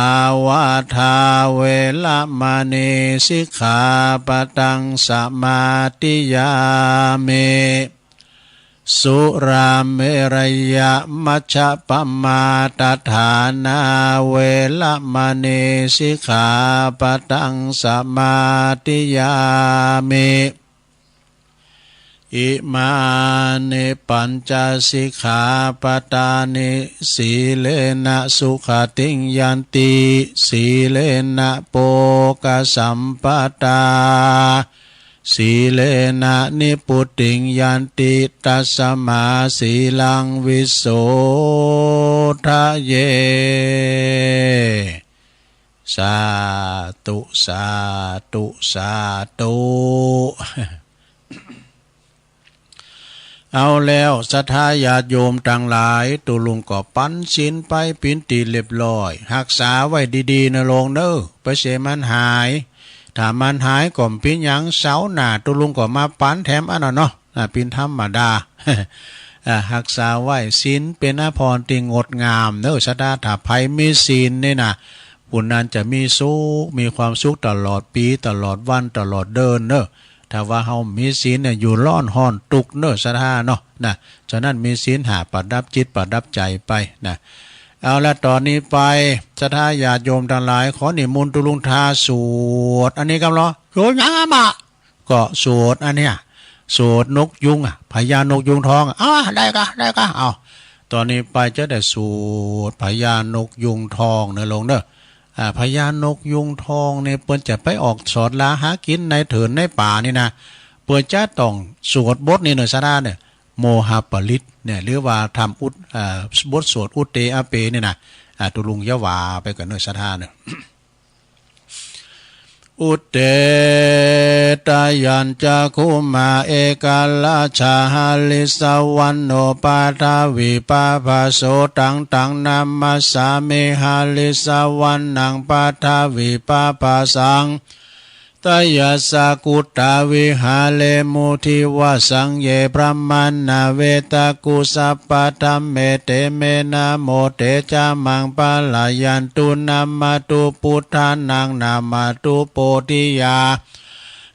วาทาเวละมะเนสิกขาปะตังสมาติยามิสุราเมรยะมัชฌะปมาตฐานาเวละมะเนสิกขาปะตังสมาติยามิอิมานิปัญจสิกขาปทานิสีเลนะสุขติงยันติสีเลนะโปกสัมปตาสีเลนะนิพุติงยันติตัสมาสีลังวิโสทะเยสาธุสาธุสาธุเอาแล้วศรัทธาญาติโยมทั้งหลายตุลุงก็ปั้นศีลไปปินตีเรียบร้อยรักษาไว้ดีๆนะลงเด้อไปเสมันหายถ้ามันหายก่อมปิ้นยังเสาหน้าตุลุงก็มาปั้นแถมอันนั้นเนาะปิ้นธรรมดารักษาไว้ศีลเป็นอภรณ์ที่งดงามเด้อศรัทธาถ้าไผมีศีลนี่นะผู้นั้นจะมีสุขมีความสุขตลอดปีตลอดวันตลอดเดินเด้อถ้าว่าเฮามีศีลเนี่ยอยู่ร้อนห้อนตุกเน้อศรัทธาเนาะนะฉะนั้นมีศีลหาประดับจิตประดับใจไปนะเอาละตอนนี้ไปศรัทธาญาติโยมทั้งหลายขอนิมนต์ตุลุงทาสวดอันนี้ครับเหรอสวดยังอ่ะก็สวดอันเนี้ยสวดนกยุงพญานกยุงทองได้กะเอาตอนนี้ไปจะได้สวดพญานกยุงทองเด้อลงเด้อพญานกยุงทองเนี่ยเปิ้นจะไปออกสอดลาหากินในเถินในป่านี่นะเปิ้นจะต้องสวดบทนี่เนอะซะเนี่ยโมหปริตเนี่ยหรือว่าทำบทสวดอุตเตอเปนี่นะตุลุงยะวาไปกันเนอะซะเนี่ยอุตเตตายัญจักขุมาเอกาลาชาหาลิสวันโนปาทาวิปาภาโสตังนามัสสามิหาลิสวันนังปาทาวิปาภาสังตยัสสะกุตตาวิหาเลมุทิวสังเยพระมัณณเวตกุสัพพะธัมเมเตเมนะโมเตจามังปะลายันตุนามาตุพุทธานังนามาตุโพธิยา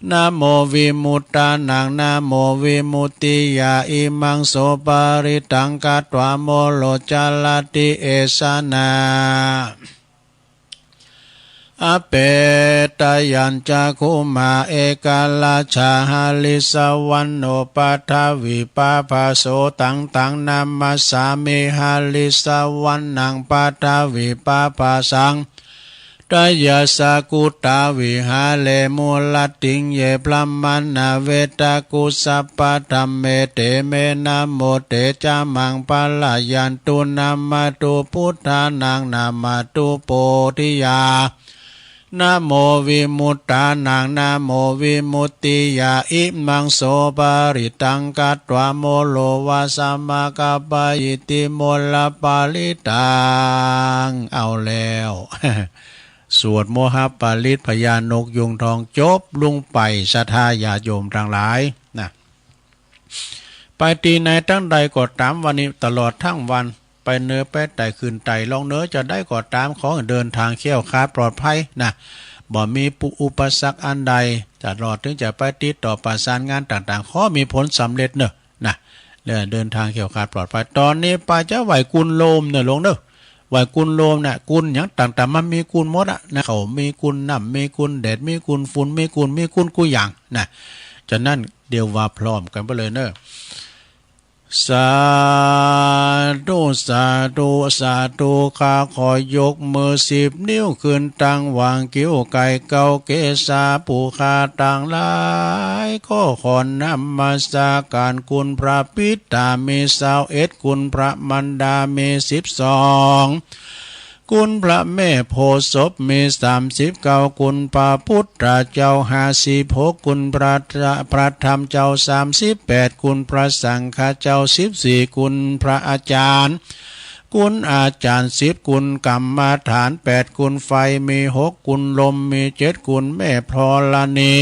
นะโมวิมุตตานังนะโมวิมุตติยาอิมังโสปาริตังกัตวะโมโลจาลติเอสนาอเปตยัญจักขุมาเอกาลาชาหาลิสวันโนปัทวิปาภาโสตังนามัสสามิหาลิสวันนังปัทวิปาภาสังตยัสสะกุตตาวิหาเลมุลติงเยพระมัณณเวตกุสัพพะธัมเมเตเมนะโมเตจามังปะลายันตุนามาตุพุทธานังนามาตุโพธิยานะโมวิมุตตานังนะโมวิมุตติยาอิมังโสปาริตังกัตวะโมโลวาสัมมากัปปะอิติโมลปาลิตังเอาแล้วสวดโมหปาลิตพญานกยุงทองจบลุงไปศรัทธาญาติโยมทั้งหลายนะไปตีไหนทั้งใดก็ตามวันนี้ตลอดทั้งวันไปเนื้อไปไต่คืนไต่ลองเนื้อจะได้ก็ตามของเดินทางเขี้ยวคาดปลอดภัยนะบ่มีอุปสรรคอันใดจะรอดถึงจะไปติดต่อประสานงานต่างๆขอมีผลสำเร็จเนอะนะเดินทางเขี้ยวคาดปลอดภัยตอนนี้ไปจะไหวกุลโลมเนอะลงเนอะไหวกุลโลมเนี่ยกุลอย่างต่างๆมันมีกุลหมดอะนะเขามีกุลน้ำมีกุลแดดมีกุลฝุ่นมีกุลกูอย่างนะฉะนั้นเดี๋ยวว่าพร้อมกันไปเลยเนอะ สาธุสาธุสาธุข้าขอยกมือ10 นิ้วขึ้นตั้งวางกิ้วไก่เกาเกษาปูคาต่างหลายก็ขอนำมาสาการคุณพระปิตาเม21คุณพระมันดาเม12คุณพระแม่โพธิ์ศพเม39คุณพระพุทธเจ้า56คุณพระธรรมเจ้า38คุณพระสังฆเจ้า14คุณพระอาจารย์คุณอาจารย์10คุณกรรมฐาน8คุณไฟมี6คุณลมมี7คุณแม่พรณี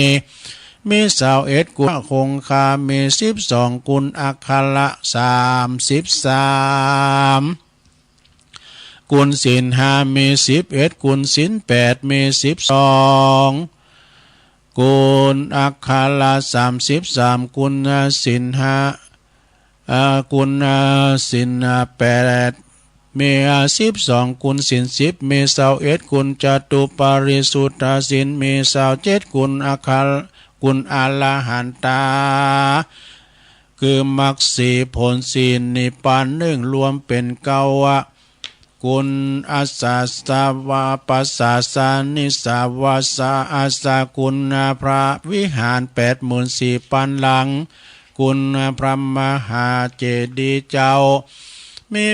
มี21คุณคงคามี12คุณอัคคละ33กุลศีล5มี11กุลศีล8มี12กุลอัคคละ33กุลศีล5กุลศีล8มี12กุลศีล10มี21กุลจตุปาริสุทธศีลมี27กุลอัคคกุลอรหันตาคือมรรค4ผลศีลนิพพาน1รวมเป็น9กุลอาสาสาวาปัสสาสานิสาวาสาอาสากุลพระวิหาร84,000 หลังกุลพระมหาเจดีย์เจ้ามี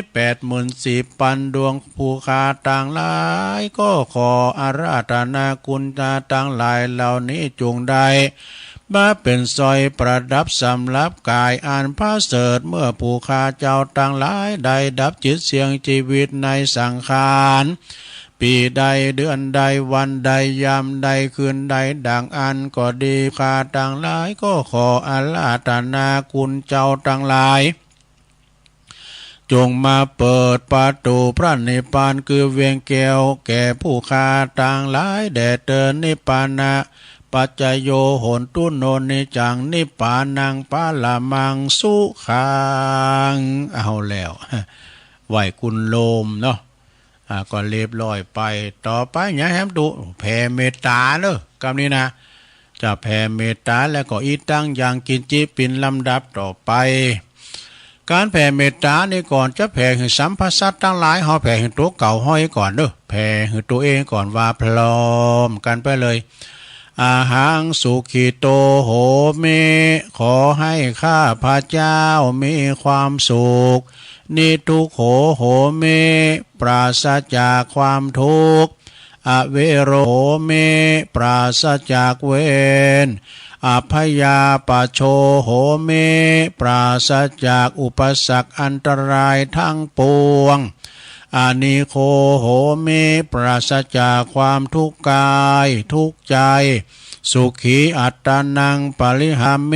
84,000 ดวงภูคาต่างหลายก็ขออาราธนากุลต่างหลายเหล่านี้จงได้มาเป็นซอยประดับสำหรับกายอันพระเสริฐเมื่อผู้ข้าเจ้าต่างหลายได้ดับจิตเสียงชีวิตในสังขารปีใดเดือนใดวันใดยามใดคืนใดดังอันก็ดีข้าต่างหลายก็ขออาราธนาคุณเจ้าต่างหลายจงมาเปิดประตูพระนิพพานคือเวียงแก้วแก่ผู้ข้าต่างหลายแด่เดินนิพพานะปัจจโยโหนตุโนนิจังนิพพานังปาลามังสุขังเอาแล้วไหวคุณโลมเนาะก็เรียบร้อยไปต่อไปอย่าแฮมตุแผ่เมตตาเนอะคำนี้นะจะแผ่เมตตาแล้วก็อีตั้งอย่างกินจิปินลำดับต่อไปการแผ่เมตตานี่ก่อนจะแผ่ให้สัมภสัตทั้งหลายเฮาแผ่ให้ตัวเก่าห้อยก่อนเด้อแผ่ให้ตัวเองก่อนว่าพร้อมกันไปเลยอาหังสุขิโตโหเมขอให้ข้าพระเจ้ามีความสุขนิทุกโหเมปราศจากความทุกข์อเวโรโหเมปราศจากเวรอภยาปโชโหเมปราศจากอุปสรรคอันตรายทั้งปวงอานิโคโหเมปราศจากความทุกข์กายทุกข์ใจสุขีอัตตานังปริหาเม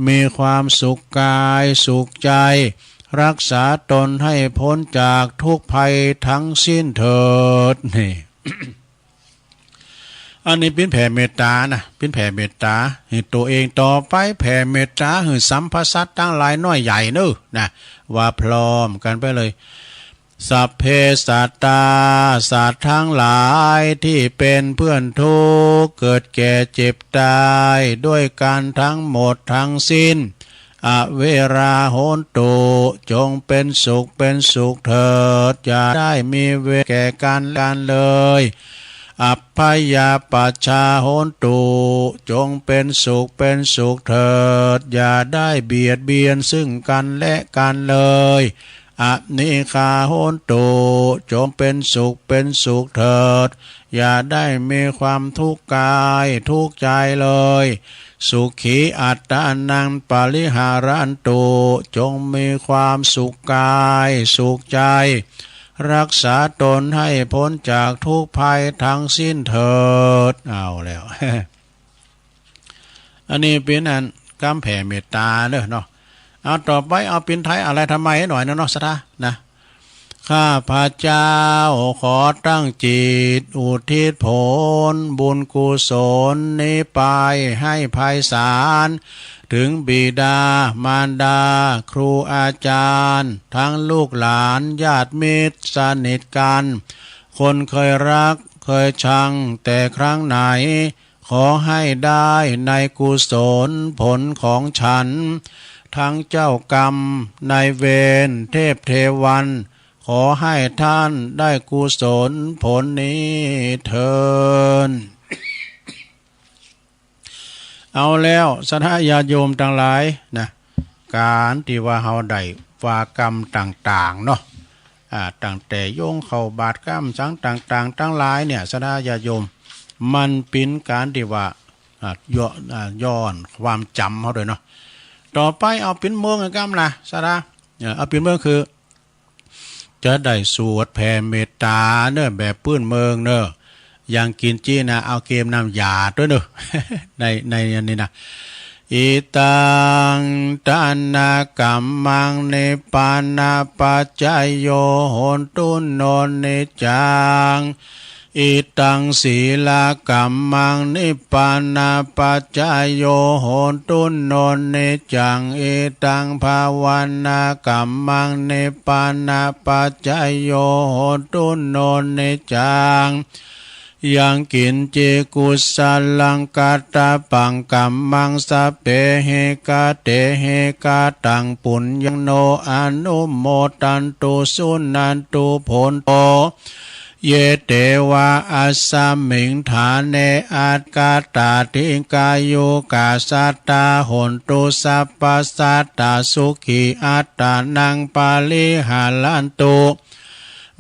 มีความสุขกายสุขใจรักษาตนให้พ้นจากทุกภัยทั้งสิ้นเถิดนี่ อันนี้เป็นแผ่เมตตานะเป็นแผ่เมตตาให้ตัวเองต่อไปแผ่เมตตาให้สัมภสัตตั้งหลายน้อยใหญ่เนอะนะว่าพร้อมกันไปเลยสัพเพสัตตาสัตว์ทั้งหลายที่เป็นเพื่อนทุกข์เกิดแก่เจ็บตายด้วยกันทั้งหมดทั้งสิ้นอเวราโหนตุจงเป็นสุขเถิดอย่าได้มีเวรแก่กันเลยอัพพยาปัชชาโหนตุจงเป็นสุขเถิดอย่าได้เบียดเบียนซึ่งกันและกันเลยอนิคาโหนตุจงเป็นสุขเถิดอย่าได้มีความทุกข์กายทุกข์ใจเลยสุขีอัตตานังปริหารันตุจงมีความสุขกายสุขใจรักษาตนให้พ้นจากทุกภัยทั้งสิ้นเถิดเอาแล้ว อันนี้เป็นอันกำแผ่เมตตาเด้อเนาะเอาต่อไปเอาเป็นไทยอะไรทำไมหน่อยนะเนาะสตานะข้าพระเจ้าขอตั้งจิตอุทิศผลบุญกุศลนี้ไปให้ไพศาลถึงบิดามารดาครูอาจารย์ทั้งลูกหลานญาติมิตรสนิทกันคนเคยรักเคยชังแต่ครั้งไหน ขอให้ได้ในกุศลผลของฉันทั้งเจ้ากรรมนายเวรเทพเทวันขอให้ท่านได้กุศลผลนี้เถิดเอาแล้วสถาญาติโยมทั้งหลายนะการที่ว่าเฮาได้วากรรมต่างๆเนาะตั้งแต่โยงเข้าบาตรกรรมสังต่างๆทั้งหลายเนี่ยสถาญาติโยมมันเป็นการที่ว่าย้อนความจำเขาด้วยเนาะต่อไปเอาเป็นเมืองกรรมนะสถาเอาเป็นเมืองคือจะได้สวดแผ่เมตตาเนอะแบบปื้นเมืองเนอะอย่างกินจี้นะเอาเกมน้ำยาด้วยเนอะ ในนี้นะอิตังตานากรรมังเนปานาปัจจายโยโหนตุนโนเนจังอิตังศีลกัมมังนิพพานาปัจจายโยโหนตุนโนเนจังอิตังภาวนากัมมังนิพพานาปัจจายโยโหนตุนโนเนจังยังกินเจกุสลังกาตาปังกัมมังสะเปเหกาเตเหกาตังปุญญโนอนุโมตันตุสุนันตุผลโตเยเตวะอัสสมิงฐานเนอาตาตาทิกายุกาสัตตาหนตุสัพพสัตตาสุขีอัตตานังปาลิหาลันตุ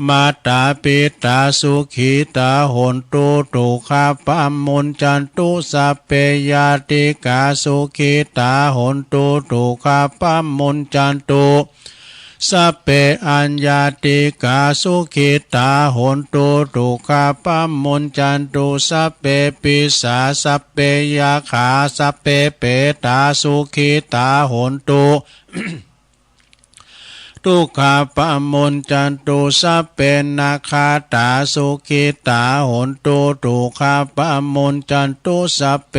มาตาปิตาสุขีตาหนตุตุขาปัมมุนจันตุสัพเพยาติกาสุขีตาหนตุตุขาปัมมุนจันตุสัพเพอัญญาติกาสุขิตาหนตุตุขาปัมมุนจันตุสัพเพปิสาสัพเพยาขาสัพเพเปตาสุขิตาหนตุ ทุกขาปัมมุนจันตุสัพเพนาคาตาสุขิตาหนตุทุกขาปัมมุนจันตุสัพเพ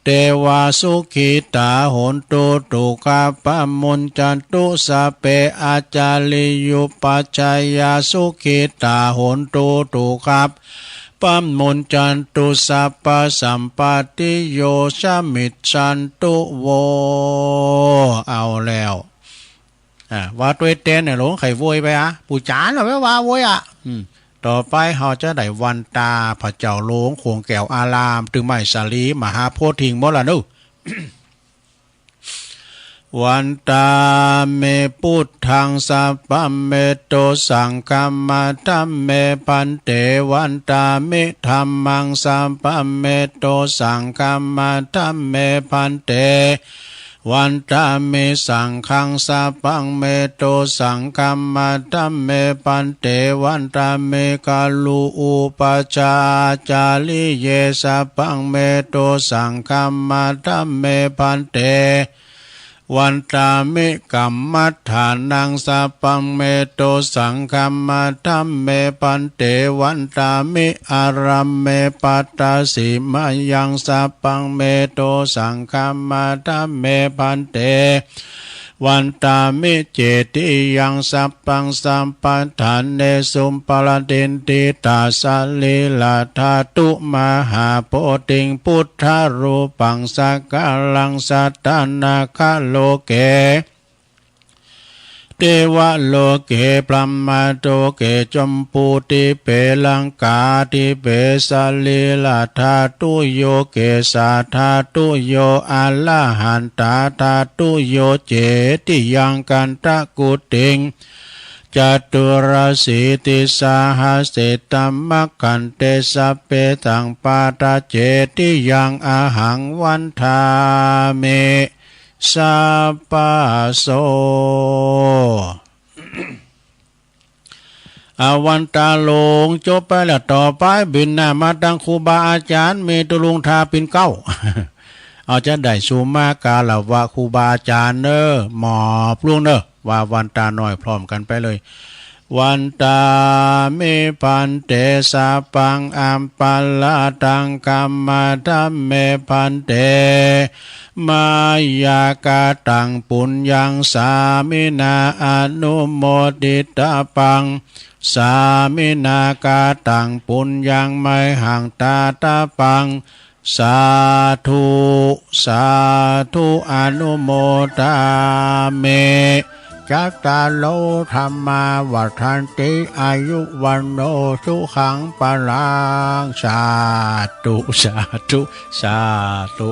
เทวาสุขิตาหนตุตุขาปัมมุนจันตุสัพเพอาจาริยุปัจจายาสุขิตาหนตุตุขาปัมมุนจันตุสัพพสัมปติโยชมิจฉันตุโวเอาแล้วว่าตัวเต้นเนี่ยหลงไข่โวยไปปู่จานหรอไม่ว่าโวยต่อไปเราจะได้วันตาพระเจ้าหลวงขวงแก้วอารามถึงไม่สาลีมหาโพธิงมละนุ วันตาเมพุทธังสัพพเมโตสังฆัมมาธัมเมปันเตวันตาเมธัมมังสัพพเมโตสังฆัมมาธัมเมปันเตวันตาเมสังฆังสัพพังเมโตสังฆัมมาธัมเมปันเตวันตาเมกาลูอุปจาจาริเยสัพพังเมโตสังฆัมมาธัมเมปันเตวันตามิกัมมัฏฐานังสัพพังเมโตสังฆัมมาธัมเมปันเตวันตามิอารัมเมปัตตสิมายังสัพพังเมโตสังฆัมมาธัมเมปันเตวันตามิเจติยังสัพพังสัมปัฏฐานเนสุมปะละเดนติตาสาลีลาธาตุมหาโพธิงพุทธรูปังสักกะลังสัตตนาคโลเกเทวโลเกปรัมมาโตเกจมปูติเปลังกาติเปสาลีลาธาตุโยเกสาธาตุโยอัลลาหันตาธาตุโยเจติยังกันตะกุติงจตุรสีติสาหาเสตัมมะกันเตสัพเพตังปาตาเจติยังอาหังวันทาเมสัพพโสวันตาหลงจบไปแล้วต่อไปบินหน้ามาดังครูบาอาจารย์เมตุลุงทาปินเก้า เอาจะได้สูมากาละวะครูบาอาจารย์เนอหมอพลุงเนอว่าวันตาหน่อยพร้อมกันไปเลยวันตาเมพันเตสาปังอัมปัลลาตังกัมมาธัมเมพันเตมายากาตังปุญญังสามินาอนุโมดิตาปังสามินากาตังปุญญังไมหังตาตาปัง สาธุสาธุอนุโมทาเมจัตตาโลธรรมาวัฏันติอายุวันโนสุขังปลังสาธุสาธุสาธุ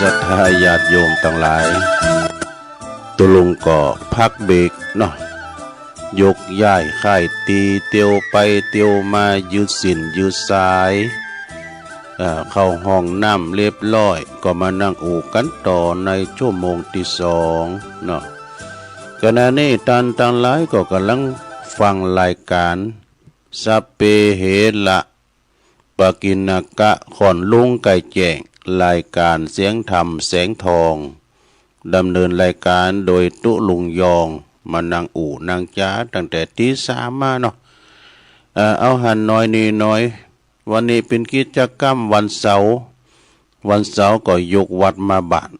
ศรัทธาญาติโยมทั้งหลายตุลุงก็พักเบรกเนาะยกย้ายค่ายตีเตียวไปเตียวมายืดสินยืดสายเข้าห้องน้ำเรียบร้อยก็มานั่งอู่กันต่อในชั่วโมงที่สองเนาะขณะนี้ท่านทั้งหลายก็กำลังฟังรายการสัพเพเหระปกิณกะขอนลุงไก่แจ้งรายการเสียงธรรมแสงทองดำเนินรายการโดยตุลุงยองมานั่งอู่นั่งจ้าตั้งแต่ตีสามมาเนาะเอาหันน้อยนี่น้อยวันนี้เป็นกิจกรรมวันเสาร์ก็ยกวัดมาบาท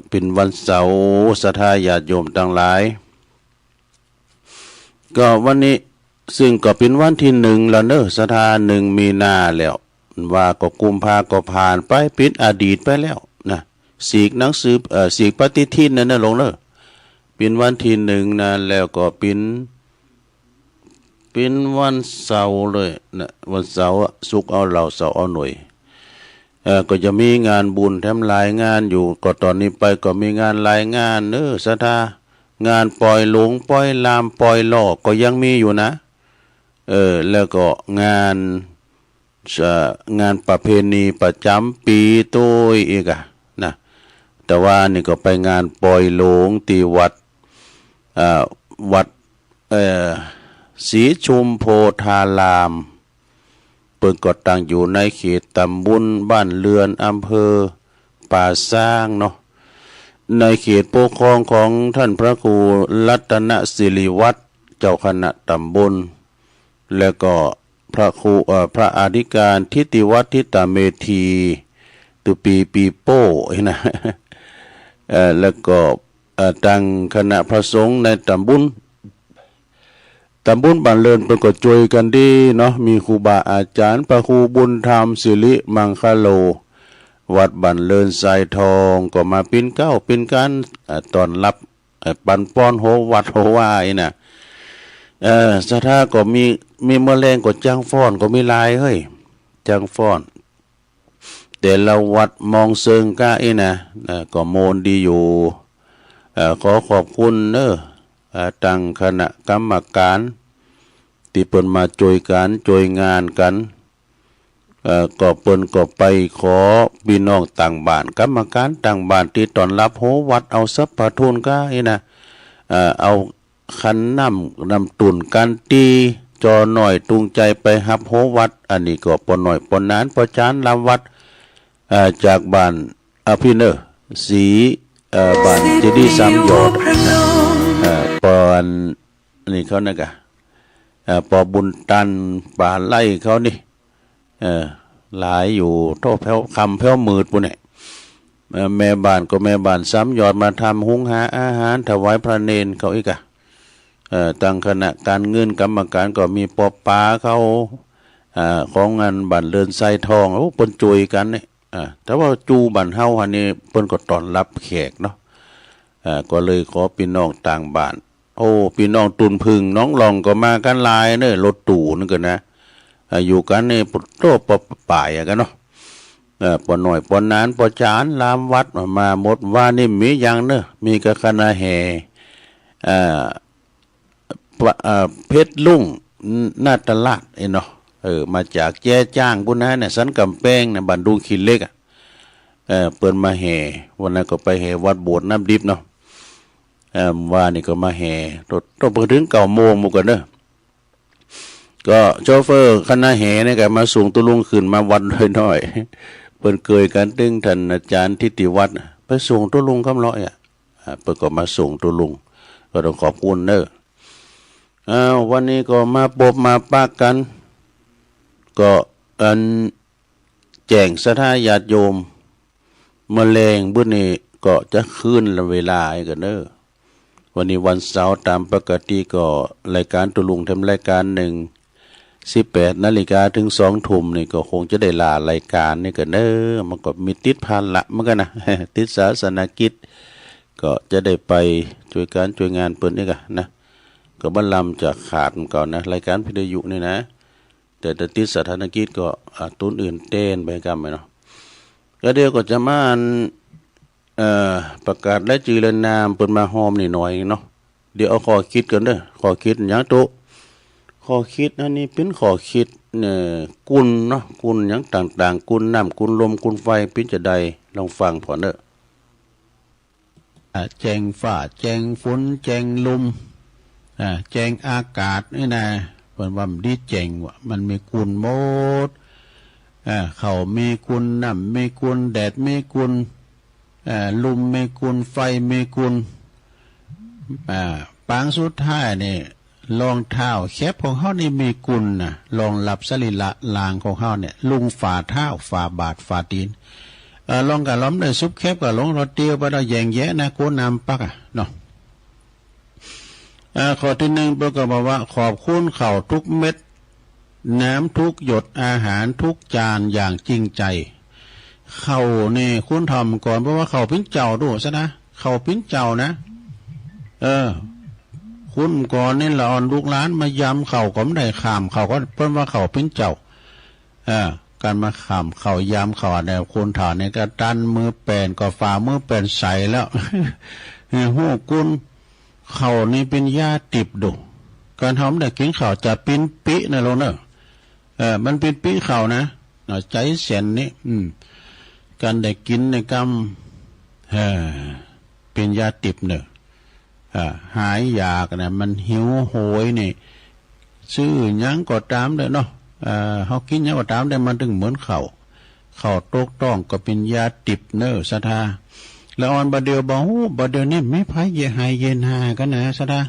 เป็นวันเสาร์ศรัทธาญาติโยมทั้งหลายก็วันนี้ซึ่งก็เป็นวันที่หนึ่งแล้วเนอะศรัทธา1 มีนาแล้วว่าก็กุมภาก็ผ่านไปเป็นอดีตไปแล้วนะสีกหนังสือสีกปฏิทินนั่นนะลงเนอะเป็นวันที่หนึ่งนะแล้วก็เป็นวันเสาร์เลยนะวันเสาร์ศุกร์เอาเหล่าเสาร์เอาหน่วยก็จะมีงานบุญแถมหลายงานอยู่ก็ตอนนี้ไปก็มีงานหลายงานศรัทธางานปล่อยหลงปล่อยลามปล่อยหลอกก็ยังมีอยู่นะแล้วก็งานประเพณีประจำปีตัวอีกนะแต่ว่านี่ก็ไปงานปล่อยหลงที่วัดศรีชุมโพธารามเปิดก็ตั้งอยู่ในเขตตำบลบ้านเรือนอำเภอป่าสร้างเนาะในเขตปกครองของท่านพระครูรัตนศิริวัฒน์เจ้าคณะตำบลแล้วก็พระอธิการทิติวัฒน์ทิตเมธีตุปีโป้นะแล้วก็ตั้งคณะพระสงฆ์ในตำบลบ้านเลินเป็นก็ช่วยกันดีเนาะมีครูบาอาจารย์พระครูบุญธรรมสิริมังคโลวัดบ้านเลินไซทองก็มาปิ้นเก้าปิ้นกันตอนรับปันป้อนโหวัดโหวายนะศรัทธาก็มีเมื่อแรงก็จ้างฟ้อนก็มีลายเฮ้ยจ้างฟ้อนแต่ละวัดมองเซิงก้านะก็โมนดีอยู่ขอขอบคุณตั้งคณะกรรมการที่เปิ่นมาช่วยกันช่วยงานกันก็เปิ่นก็ไปขอพี่น้องต่างบ้านกรรมการต่างบ้านที่ตอนรับโหวัดเอาทรัพย์ประทุนก้านะเอาขันนำตุนกันตีจอหน่อยตุงใจไปฮับโหวัดอันนี้ก็ปนหน่อยปนนานปจานลำวัดจากบ้านพี่เนอสีบ้านเจดีย์สามยอดปอนนี่เขานะกะปอบุญตันป่าไล่เขานี่หลายอยู่โทษแพ้วคำแพ้วมืดปุ่นเนี่ยแม่บ้านก็แม่บ้านสามยอดมาทำหุงหาอาหารถวายพระเนนเขาอีกตั้งคณะการเงินกรรมการก็มีปอปาเขาของงานบ้านเรือนไซทองโอ้ปนจุยกันเนี่ยแต่ว่าจูบ้านเฮาฮันนี่เปิ้นก็ต้อนรับแขกเนาะก็เลยขอพี่น้องต่างบ้านโอ้พี่น้องตุนพึ่งน้องลองก็มากันหลายเด้อรถตู่นั่นก็นะอยู่กันนี่ปุโตปป่ายกันเนาะปอหน่อยปอนานปอจานลามวัดมาหมดว่านี่มีอย่างเนอะมีกะคณะแห่เพชรลุ่งนาตลาดเนาะมาจากแจ้จ้างพุ่นนะเนี่ยสันกำแพงเนี่ยบันดุงขีเล็กเปิดมาแห่วันนั้นก็ไปแห่วัดโบสถ์น้ำดิบเนาะว่านี่ก็มาแห่ต้องไปถึง9 โมงหมดกันเนอะก็โชเฟอร์คณะแห่เนี่ยก็มาส่งตุลุงขึ้นมาวัดน้อยเปิดเกยกันตึงท่านอาจารย์ทิติวัฒน์ไปส่งตุลุงคำร้อยเปิดก็มาส่งตุลุงก็ต้องขอบคุณเนอะวันนี้ก็มาปบมาปากกันก็แจ้งศรัทธาญาติโยมมะแรงบุญนี่ก็จะคืนเวลาให้กันเนอะวันนี้วันเสาร์ตามปกติก็รายการตุลุงทำรายการ18 นาฬิกาถึง2 ทุ่มนี่ก็คงจะได้ลารายการนี่กันเนอะมันก็มีติดพันละเหมือนกันนะติดศาสนกิจก็จะได้ไปช่วยการช่วยงานเปิดนี่กันนะก็บัลลัมจะขาดก่อนนะรายการพิทยุนี่นะแต่ติดสถานกิจก็ตุนอื่นเต้นไปกันไปเนาะ ก็เดี๋ยวก็จะมาประกาศและจือและนามเปิดมาหอมนี่หน่อยเนาะเดี๋ยวเอาขอคิดกันเด้อขอคิดหยังโตขอคิดอันนี้เป็นขอคิดกุลเนาะกุลหยังต่างๆกุลน้ำกุลลมกุลไฟเป็นจะใดลองฟังพอเด้อแจงฟ้าแจงฝนแจงลมแจงอากาศนี่นะเปิ่นว่ามันดีแจงว่ามันมีกุลหมดเขามีกุลน้ำมีกุลแดดมีกุลลมมีกุลไฟมีกุลปางสุดท้ายนี่รองเท้าแคบของเขานี่มีกุลนะรองรับสรีระลางของเขาเนี่ยลุงฝ่าเท้าฝ่าบาทฝ่าตีนลองกับล้อมได้ซุปแคบกับลงรถเตียวไปได้แยงแยะนะโกนำปักเนาะข้อที่หนึ่งประกอบว่าขอบคุณเข่าทุกเม็ดน้ำทุกหยดอาหารทุกจานอย่างจริงใจเข่านี่คุณทำก่อนเพราะว่าเข่าปิ้งเจ้าดูซะนะเข่าปิ้งเจ้านะคุณก่อนนี่ละอ่อนลูกหลานมายำเข่าก็ไม่ได้ขามเข่าก็เพิ่นว่าเข่าปิ้งเจ้าการมาขามเข่ายำเข่าเนี่ยคุณถานเนี่ยก็ดันมือแปนก็ฝ่ามือแปนใสแล้วหูกุนเข่านี่เป็นยาติบดูการทำได้กินเข่าจะปิ้นปินะลงเนอะมันเป็นปีเข่านะใจเสียนนี่การได้กินในกรรมเป็นยาติบเนอะหายอยากนะมันหิวโหยนี่ซื้อยังก็ตามเลยเนาะเขากินยังก็ตามได้มันถึงเหมือนเข่าตกต้องก็เป็นยาติบเนอะสะทาแล้วอ่อนบาเดียวบอกบาเดียวนี่ไม่พายเยหายเย็นหากันนะสะทา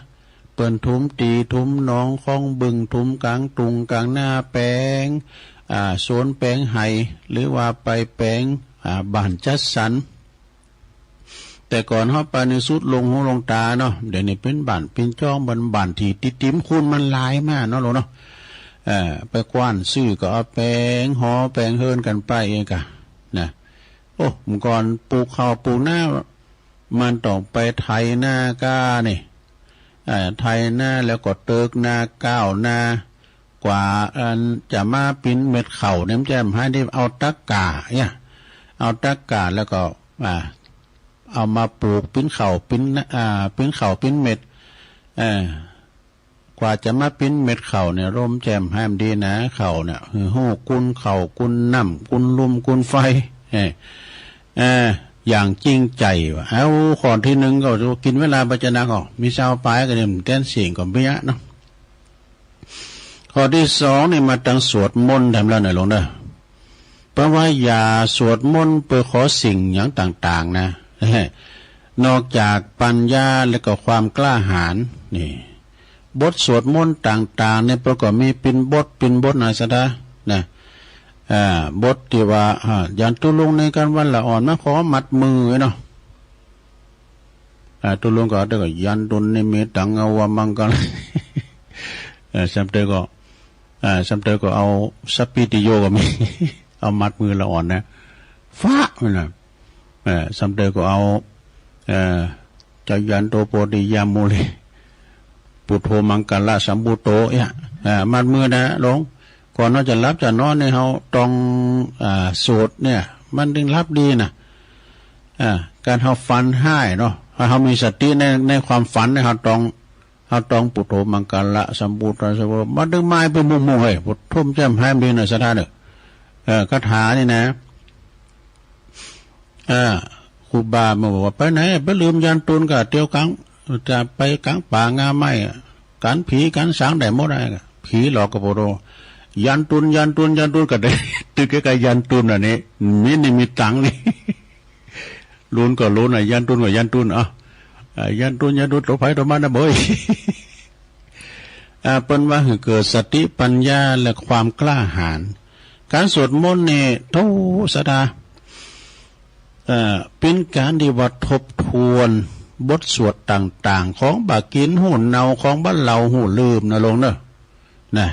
เปิ่นทุมตีทุมน้องคลองบึงทุมกลางตุงกลางหน้าแปงสวนแปงไห้หรือว่าไปแปงบ้านจัดสรรแต่ก่อนเขาไปในสุดลงหูลงตาเนาะเดี๋ยวนี้เป็นบ้านเป็นจ้องบ้านที่ติดติมคุณมันหลายมากเนาะลูกเนาะไปกว้านซื้อก็เอาแปงหอแปงเฮิรนกันไปเองกะนะโอ้เมื่อก่อนปลูกข้าวปลูกหน้ามันต้องไปไถหน้าก้านี่ไทยหน้าแล้วก็เติกหน้าก้าวหน้ากว่าจะมาปิ้นเม็ดเข่าเนี่ยมันจะให้ได้เอาตะกาเนี่ยเอาตะกาแล้วก็เอามาปลูกปิ้นเข่าปิ้นเข่าปิ้นเม็ดกว่าจะมาปิ้นเม็ดเข่าเนี่ยร่มแจ่มให้มันดีนะเข่าเนี่ยหูกุนเข่ากุนน้ำกุนลมกุนไฟอย่างจริงใจว่ะเอาข้อที่หนึ่งก็จะกินเวลาปัจจนาก็มีชาวปลายก็เดิมเต้นเสียงก็ไม่ยะเนาะข้อที่สองนี่มาตั้งสวดมนต์ทำแล้วหน่อยลงเด้อเพราะว่าอย่าสวดมนต์เพื่อขอสิ่งอย่างต่างๆนะนอกจากปัญญาและก็ความกล้าหาญนี่บทสวดมนต์ต่างๆเนี่ยประกอบมีเป็นบทนะสะดานะบทที่ว่ายันตุลงในการวันละอ่อนมาขอมัดมือเนาะตุลงก็ได้ก็ยันตุนนิมิตังอวมังกันสัมเตก็เอาสัพพิติโยก็มีเอามัดมือละอ่อนนะฟ้านะสัมเตก็เอาจายันโตโปติยามุลิปุโธมังกัลละสัมบุโตมัดมือนะลงก่อนเราจะรับจะนอนเนี่ยเขาต้องสวดเนี่ยมันดึงรับดีนะการเขาฝันให้เนาะเขามีสติในความฝันเนี่ยเขาต้องปุโธมังกัลละสัมบุโตสัมบุโตมันดึงไม้ไปมุมๆให้ปุโธแจ่มให้ดีหน่อยสักท่าเด้อคาถานี่นะครูบามาบอกว่าไปไหนไปลืมยันตุนกับเตียวกังจะไปกังป่างาไม้กันผีกันสางได้หมดได้ผีหลอกกับโปโรยันตุนก็ได้ตึกกับยันตุนอันนี้มีตังนี่ลุ้นก็ลุ้นยันตุนก็ยันตุนยันตุนตัวไผ่ตัวมันนะบ่อยเป็นว่าเกิดสติปัญญาและความกล้าหาญการสวดมนต์เนี่ยทุสดาเป็นการที่ว่าทบทวนบทสวดต่างๆของบากินหูเนาของบ้านเราหูลืมนะลงเนอะนะ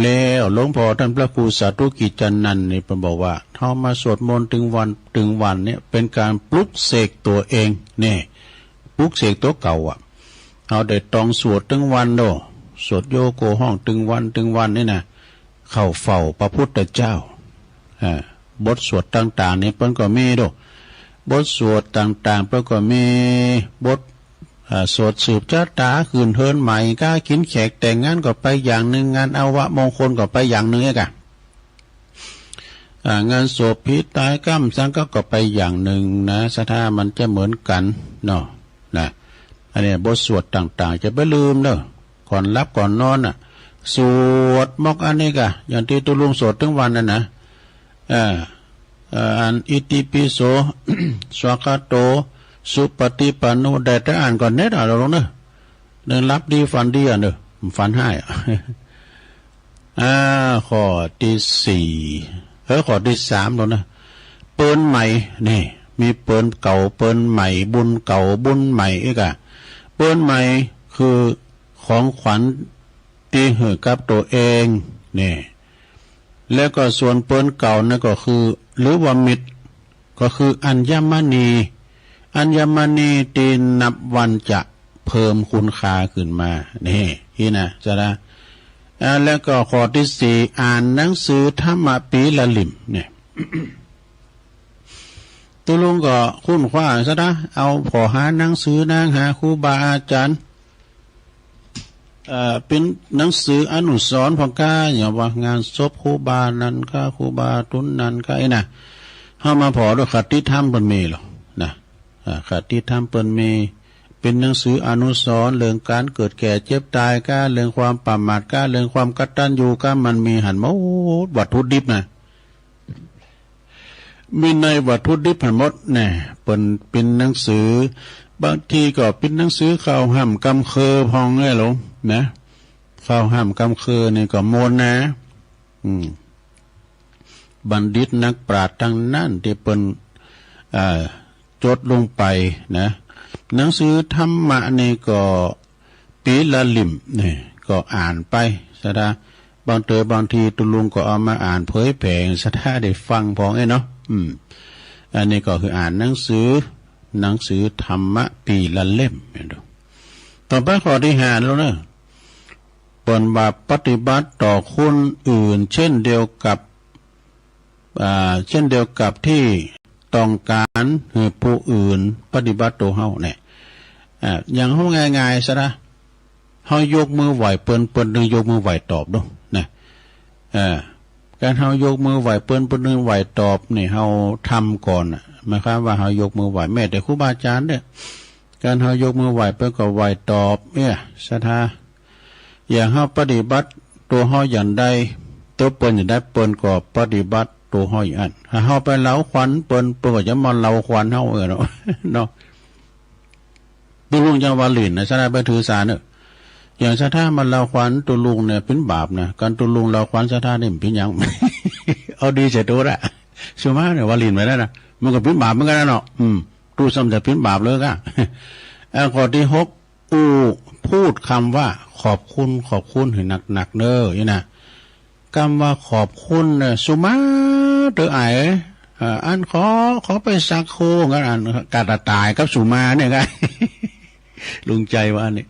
แล้วหลวงพ่อท่านพระครูสาธุกิจจันนันท์นี่เป็นบอกว่าเขามาสวดมนต์ถึงวันเนี่ยเป็นการปลุกเสกตัวเองเนี่ยปลุกเสกตัวเก่าเขาได้ต้องสวดถึงวันโดสวดโยโกห้องถึงวันนี่นะเข้าเฝ้าพระพุทธเจ้าบ บทสวดต่างๆนี่เปิ้นก็มีดอกบทสวดต่างๆเปิ้นก็มีบทสวดสืบชะตาคืนเฮินใหม่ก้ากินแขกแต่งงานก็ไปอย่างหนึ่งงานอาวะมงคลก็ไปอย่างหนึ่งกะงานศพพิตายกรรมสังก็ไปอย่างหนึ่งนะสถามันจะเหมือนกันเนาะนะอันนี้บทสวดต่างๆจะไม่ลืมเนาะก่อนรับก่อนนอนสวดมอกอันนี้กะอย่างที่ตุลุงสวดทั้งวันนั่นนะอันอิติปิโส สวากาโตสุปฏิปันโนได้แต่อ่านก่อนเน็ตเราลงเนอะเดินรับดีฟันดีเนอะฟันให้ข้อที่สี่ข้อที่สามแล้วนะเปิ้นใหม่นี่มีเปิ้นเก่าเปิ้นใหม่บุญเก่าบุญใหม่อีกอะเปิ้นใหม่คือของขวัญที่ให้กับตัวเองนี่แล้วก็ส่วนเปิ้นเก่านั่นก็คือหรือว่ามิตรก็คืออัญมณีที่นับวันจะเพิ่มคุณค่าขึ้นมานี่นะจะได้แล้วก็ข้อที่สี่อ่านหนังสือธรรมะปีละลิมเนี่ย ตุลุงก็คุ้นคว้าซะนะเอาพอหาหนังสือนางหาครูบาอาจารย์เป็นหนังสืออนุสรณ์ของก้าอย่างว่างานศพครูบานั้นก็ครูบาตุนนั้นก็ไอ้นะเข้ามาพอด้วยคติธรรมเปิ้นมีหรอนะคติธรรมเปิ้นมีเป็นหนังสืออนุสรณ์เรื่องการเกิดแก่เจ็บตายก้าเรื่องความประมาทก้าเรื่องความกตัญญูก้ามันมีหันหมดวัตถุดิบนะมีในวัตถุดิบหันหมดเนี่ยเป็นหนังสือบางทีก็เป็นหนังสือข่าวห้ำกำเคอพองไงหลงนะข่าวห้ำกำเคอนี่ก็โมนนะบัณฑิตนักปราชญ์ทั้งนั้นที่เป็นจดลงไปนะหนังสือธรรมะนี่ก็ปีละลิมนี่ก็อ่านไปซะดาบางทีตุลุงก็เอามาอ่านเผยแผ่ซะดาได้ฟังพองไอ้เนาะอันนี้ก็คืออ่านหนังสือธรรมะปีละเล่มเห็นดูต่อไปข้อที่ห้าแล้วนะปนบาปปฏิบัติต่อคนอื่นเช่นเดียวกับที่ต้องการให้ผู้อื่นปฏิบัติตัวเฮาเนี่ยอย่างเฮาง่ายๆซะนะเฮายกมือไหวเปิ้นนึงยกมือไหวตอบดูนะการเฮายกมือไหวเปิ้นนึงไหวตอบนี่เฮาทำก่อนหมายความว่าเฮายกมือไหวแม้แต่ครูบาอาจารย์เนี่ยการเฮายกมือไหวเปิ้นก็ไหวตอบเนี่ยศรัทธาอย่างเฮาปฏิบัติตัวเฮาอย่างใดตัวเปิ้นอย่างใดเปิ้นก็ปฏิบัติตัวเฮาอย่างนั้นถ้าเฮาไปเล้าขวัญเปิ้นก็จะมาเล้าขวัญเฮาเนาะเนาะตุลุงจังว่าลิ้นนะศรัทธาไปถือสาเนาะอย่างศรัทธามันเล้าขวัญตุลุงเนี่ยเป็นบาปนะการตุลุงเล้าขวัญศรัทธานี่เป็นหยัง เอาดีเสียตัวละชัวร์เนี่ยว่าลิ้นไว้แล้วนะมันก็เป็นบาปเหมือนกันนะเนาะตู้ซ้ำจะเป็นบาปเลยก็ข้อที่6พูดคำว่าขอบคุณให้หนักๆเด้อนี่นะคำว่าขอบคุณเนี่ยสุมาเด้อไอ้อันขอไปสักโคกันอันกาตาตายกับสุมาเนี่ยไง ลุงใจว่านี่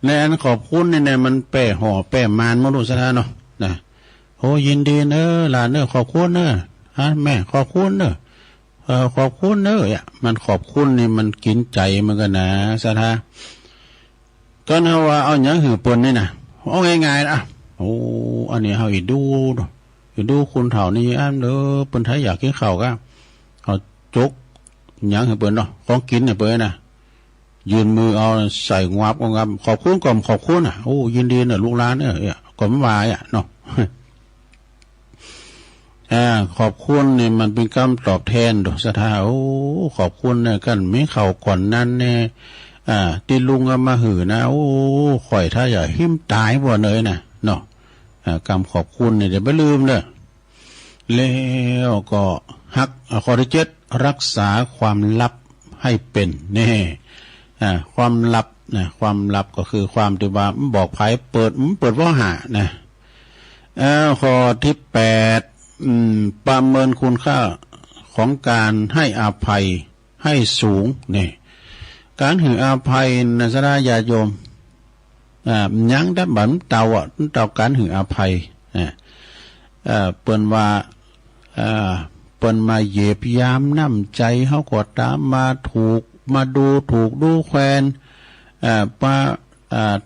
ในอันขอบคุณเนี่ยมันแป้ห่อแป้มานมนุษย์ท่านเนาะนะโอ้ยินดีเนอะหลานเนอะขอบคุณเนอะแม่ขอบคุณเนอะขอบคุณเนอะมันขอบคุณนี่มันกินใจมันกันนะสถาก็นะว่าเอาอย่างหือปนนี่นะเอาง่ายๆนะโอ้อันนี้เอาอีดูคุณเถ่านี่อันเด้อปนไทยอยากกินข้าวก็เอาจกอย่างหือปนเนาะของกินเนี่ยเปิ้นนะยืนมือเอาใส่งวับขอบคุณก่อนขอบคุณโอ้ยินดีเนี่ยลูกหลานเนี่ยก่อนวายเนาะขอบคุณนี่มันเป็นคำตอบแทนดอกศรัทธาโอ้ขอบคุณเนี่ยกันไม่เข่าก่อนนั้นเนี่ยที่ลุงเอามาหือนะโอ้ข่อยถ้าอย่าหิ้มตายบ่เนยนะเนาะคำขอบคุณเนี่ยเดี๋ยวไม่ลืมเลยแล้วก็ฮักข้อที่7รักษาความลับให้เป็นนี่ความลับนะความลับก็คือความที่ว่าบอกไผเปิดว่าหานะข้อที่8ประเมินคุณค่าของการให้อภัยให้สูงนี่การให้อภัยนะสระญาติโยมยังได้บันเตาการให้อภัยเปิ้นว่า เปิ้นมาเหยียบยามน้ำใจเฮาก็ตามมาถูกมาดูถูกดูแควนมา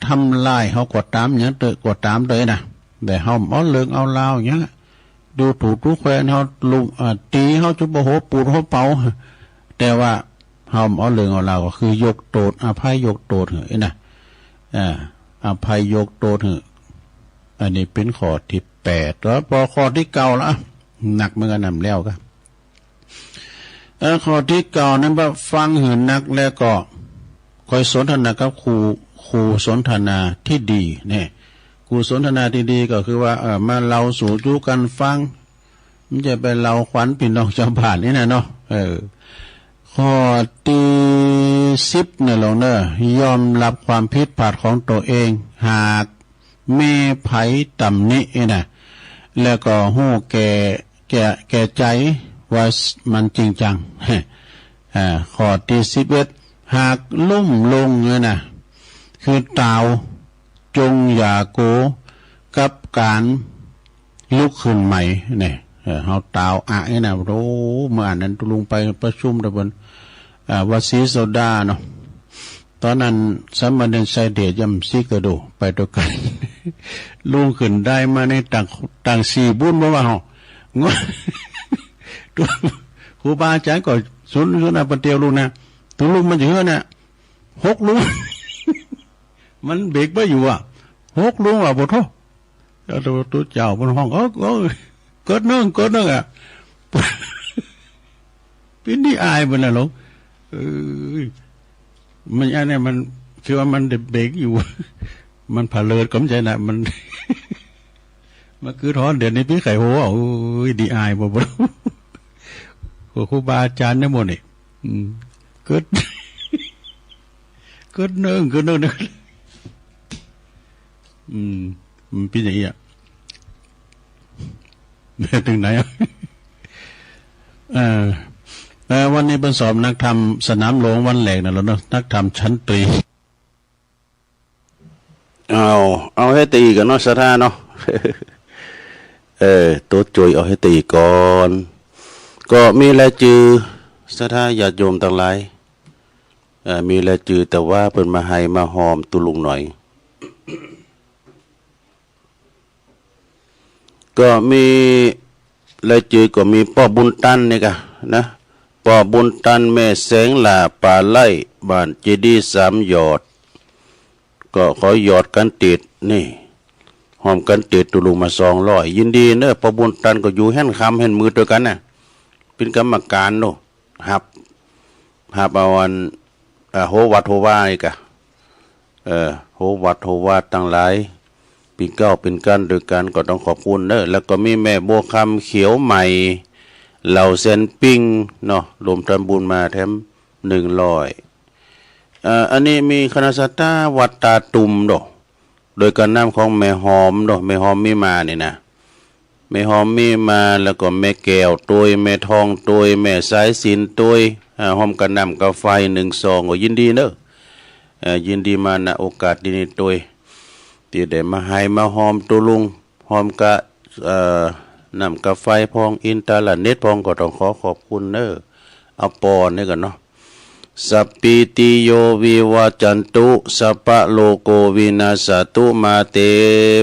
ทำลายเฮาก็ตามหยังเตะก็ตามเลยนะแต่เฮาเอาเลิงเอาลาวอย่างเงี้ยดูถูกดูแควนเฮาลุมตีเฮาจุบโหปูดโหเป่าแต่ว่าเฮาเอาเลิงเอาลาวก็คือยกโตดอภัยยกโตดเหอะนะอภัยยกโตดเหอะอันนี้เป็นข้อที่8แล้วพอข้อที่9ละหนักเหมือนกันนำแล้วก็ข้อที่9นั้นว่าฟังหืนนักแล้วก็คอยสนทนากับครูสนทนาที่ดีเนี่ยครูสนทนาที่ดีก็คือว่ามาเราสู่จูกันฟังมันจะไปเราขวัญพี่น้องชาวบ้านนี่นะเนาะข้อที่10เนี่ยลงเนยอมรับความผิดพลาดของตัวเองหากมีไผตำหนินะแล้วก็ฮู้แก่ใจว่ามันจริงจังข้อที่11หากลุ่มลงเนี่ยนะคือตาวจงอย่าโกกับการลุกขึ้นใหม่เนี่ยเฮาตาวเนี่ยนะโอ้เมื่อนั้นตุลุงไปประชุมตะบนวัดศรีโซดาเนาะตอนนั้นสามเณรชัยเดชยำซีกระโดไปด้วยกันลุงขึ้นได้มาในต่างสี่บุญบ่ว่าเฮางดครูบาอาจารย์ก็สุนปเตียวลุงนะตุลุงมันเยอะนะ6ลุงมันเบรกบ่อยู่6ลุงบ่โทแล้วตัวเจ้าบนห้องเกิดนึงปีนี้อายบ่ล่ะลุงมันอันนี้มันคือว่ามันเบรกอยู่มันผาเลิดก็ไม่ใช่นะมันคือท้อนเดี๋ยวนี้พี่ไข่โหดีอายบ่ครูบาอาจารย์เนี่ยหมดนี่เกิดเนื่องมันเป็นอย่างนี้ถึงไหนวันนี้เป็นสอบนักธรรมสนามหลวงวันแหลกนะแล้วเนาะนักธรรมชั้นตรีเอาให้ตีกันเนาะสถาเนาะตัวจุยเอาให้ตีก่อนก็มีแลจือสถาญาติโยมทั้งหลายมีแลจือแต่ว่าเพิ่นมาให้มาหอมตุลุงหน่อยก็มีแลจือก็มีป้อบุญตันนี่กะนะป้อบุญตันแม่แสงหลาป่าไล่บ้านเจดีย์3หยอดก็ขอหยอดกันติดนี่หอมกันติดตุลุงมา200ยินดีเนอะป้อบุญตันก็อยู่แห่นคำแห่นมือด้วยกันน่ะเป็นกรรมการโนหับเอาวันโหวัดโหวาอีกะโหวัดโหวาตั้งหลายปีเก้าเป็นกันด้วยกันก็ต้องขอบคุณเนอะแล้วก็มีแม่บัวคำเขียวใหม่เหล่าเซนปิ้งเนาะรวมทำบุญมาแถม100อันนี้มีคณะสัตยาวัดตาตุ่มเนาะโดยการนำของแม่หอมเนาะแม่หอมมีมานี่นะแม่หอมมีมาแล้วก็แม่แก้วตัวยแม่ทองตัวยแม่สายสินตัวยหอมกันนำกาไฟ1 ซองก็ยินดีเนอะยินดีมาณโอกาสนี้ตัวยที่ได้มาให้มาหอมตุลุงหอมกะนำกาไฟพองอินเทอร์เน็ตพองก็ต้องขอบคุณเนอะเอาปอนนี่กันเนาะสัพพิติโยวิวัจจันตุสัพพะโลโกวินาศตุมาเต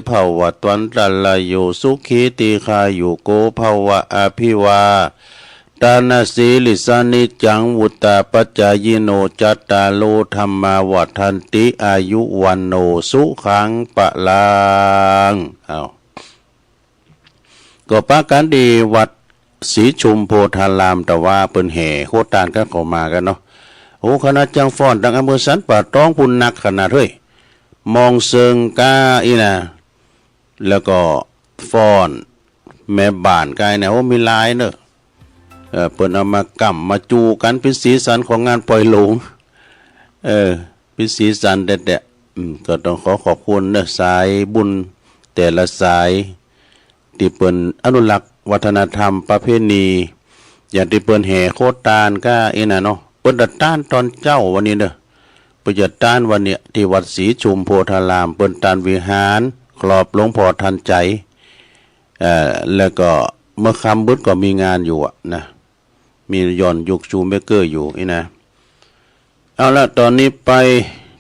ภวัตวันตรายโยสุขีติคายุโกภวะอภิวาตานาสีลิสานิจังวุตตาปัจจายโนจัตตาโลธรรมาวัฏันติอายุวันโนสุขังปะลังก็ปากันดีวัดศรีชุมโพธารามแต่ว่าเปิ้นแห่โคตานกันเข้ามากันเนาะโอ้คณะจังฟ้อนดังอำเภอสันป่าต้องพุ่นนักขนาดเฮ้ยมองเซิงกาอีนะแล้วก็ฟ้อนแม่บ้านกายเนี่ยโอ้มีลายเนอะเปิ้นเอามากำมาจูกันเป็นสีสันของงานปล่อยหลงเป็นสีสันเด็ดๆก็ต้องขอบคุณเนอะสายบุญแต่ละสายที่เปิ้นอนุรักษ์วัฒนธรรมประเพณีอย่างที่เปิ้นแห่โคตานก็น่ะเนาะเปิ้นดัดต้านตอนเจ้าวันนี้เด้อเปิ้นจะต้านวันเนี้ยที่วัดศรีชุมโพธารามเปิ้นต้านวิหารครอบหลวงพ่อทันใจแล้วก็ เมื่อคำบึดก็มีงานอยู่อะนะมีย่อนยุกชูเมเกอร์อยู่นี่นะเอาละตอนนี้ไป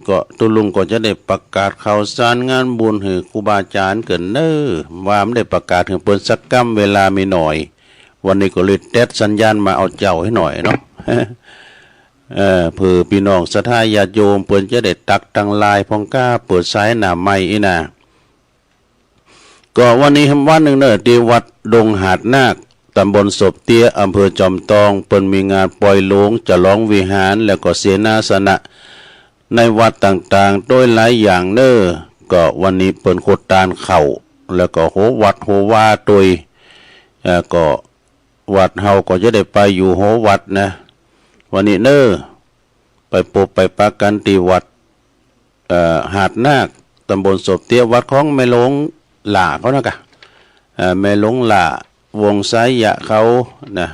ก็ตุลุงก็จะได้ประกาศข่าวสารงานบุญให้ครูบาอาจารย์เกินเน้อว่าไม่ได้ประกาศถึงเปิ้นสักกำเวลามีหน่อยวันนี้ก็เลยแตดสัญญาณมาเอาเจ้าให้หน่อยเนาะ เพื่อพี่น้องศรัทธาญาติโยมเปิ้นจะได้ตักตังลายพองก้าเปิดสายหน้าไม้อีน่ะก็วันนี้วันหนึ่งเนอะที่วัดดงหาดนาคตำบลศพเตี้ยอำเภอจอมทองเปิ้นมีงานปล่อยโลงจะร้องวิหารแล้วก็เสนาสนะในวัดต่างๆโดยหลายอย่างเนอะก็วันนี้เปิ้นโคตานเข่าแล้วก็โหวัดโหว่าโดยก็วัดเฮาก็จะได้ไปอยู่โหวัดนะวันนี้เนอะไปพบไปปะกันที่วัดหาดนาคตำบลศพเตี้ยวัดของแม่หลงหล่าเขานะกะแม่หลงหล่าวงสายยะเขานะ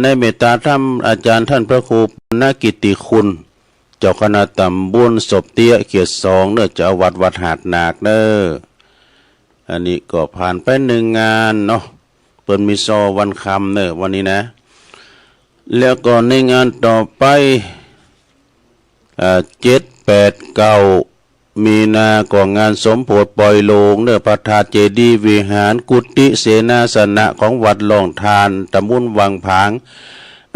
ในเมตตาธรรมอาจารย์ท่านพระครูนากิติคุณเจ้าคณะตำบลศพเตี้ยเขต2เนื้อเจ้าวัดหาดนาคเน้ออันนี้ก็ผ่านไป1งานเนาะเปิ้นมีซอวันคำเน้อวันนี้นะแล้วก็ในงานต่อไป7 8 9มีนาก็งานสมโภชปล่อยโลงเนื้อพระธาตุเจดีย์วิหารกุฏิเสนาสนะของวัดหลองทานตำบลวังผาง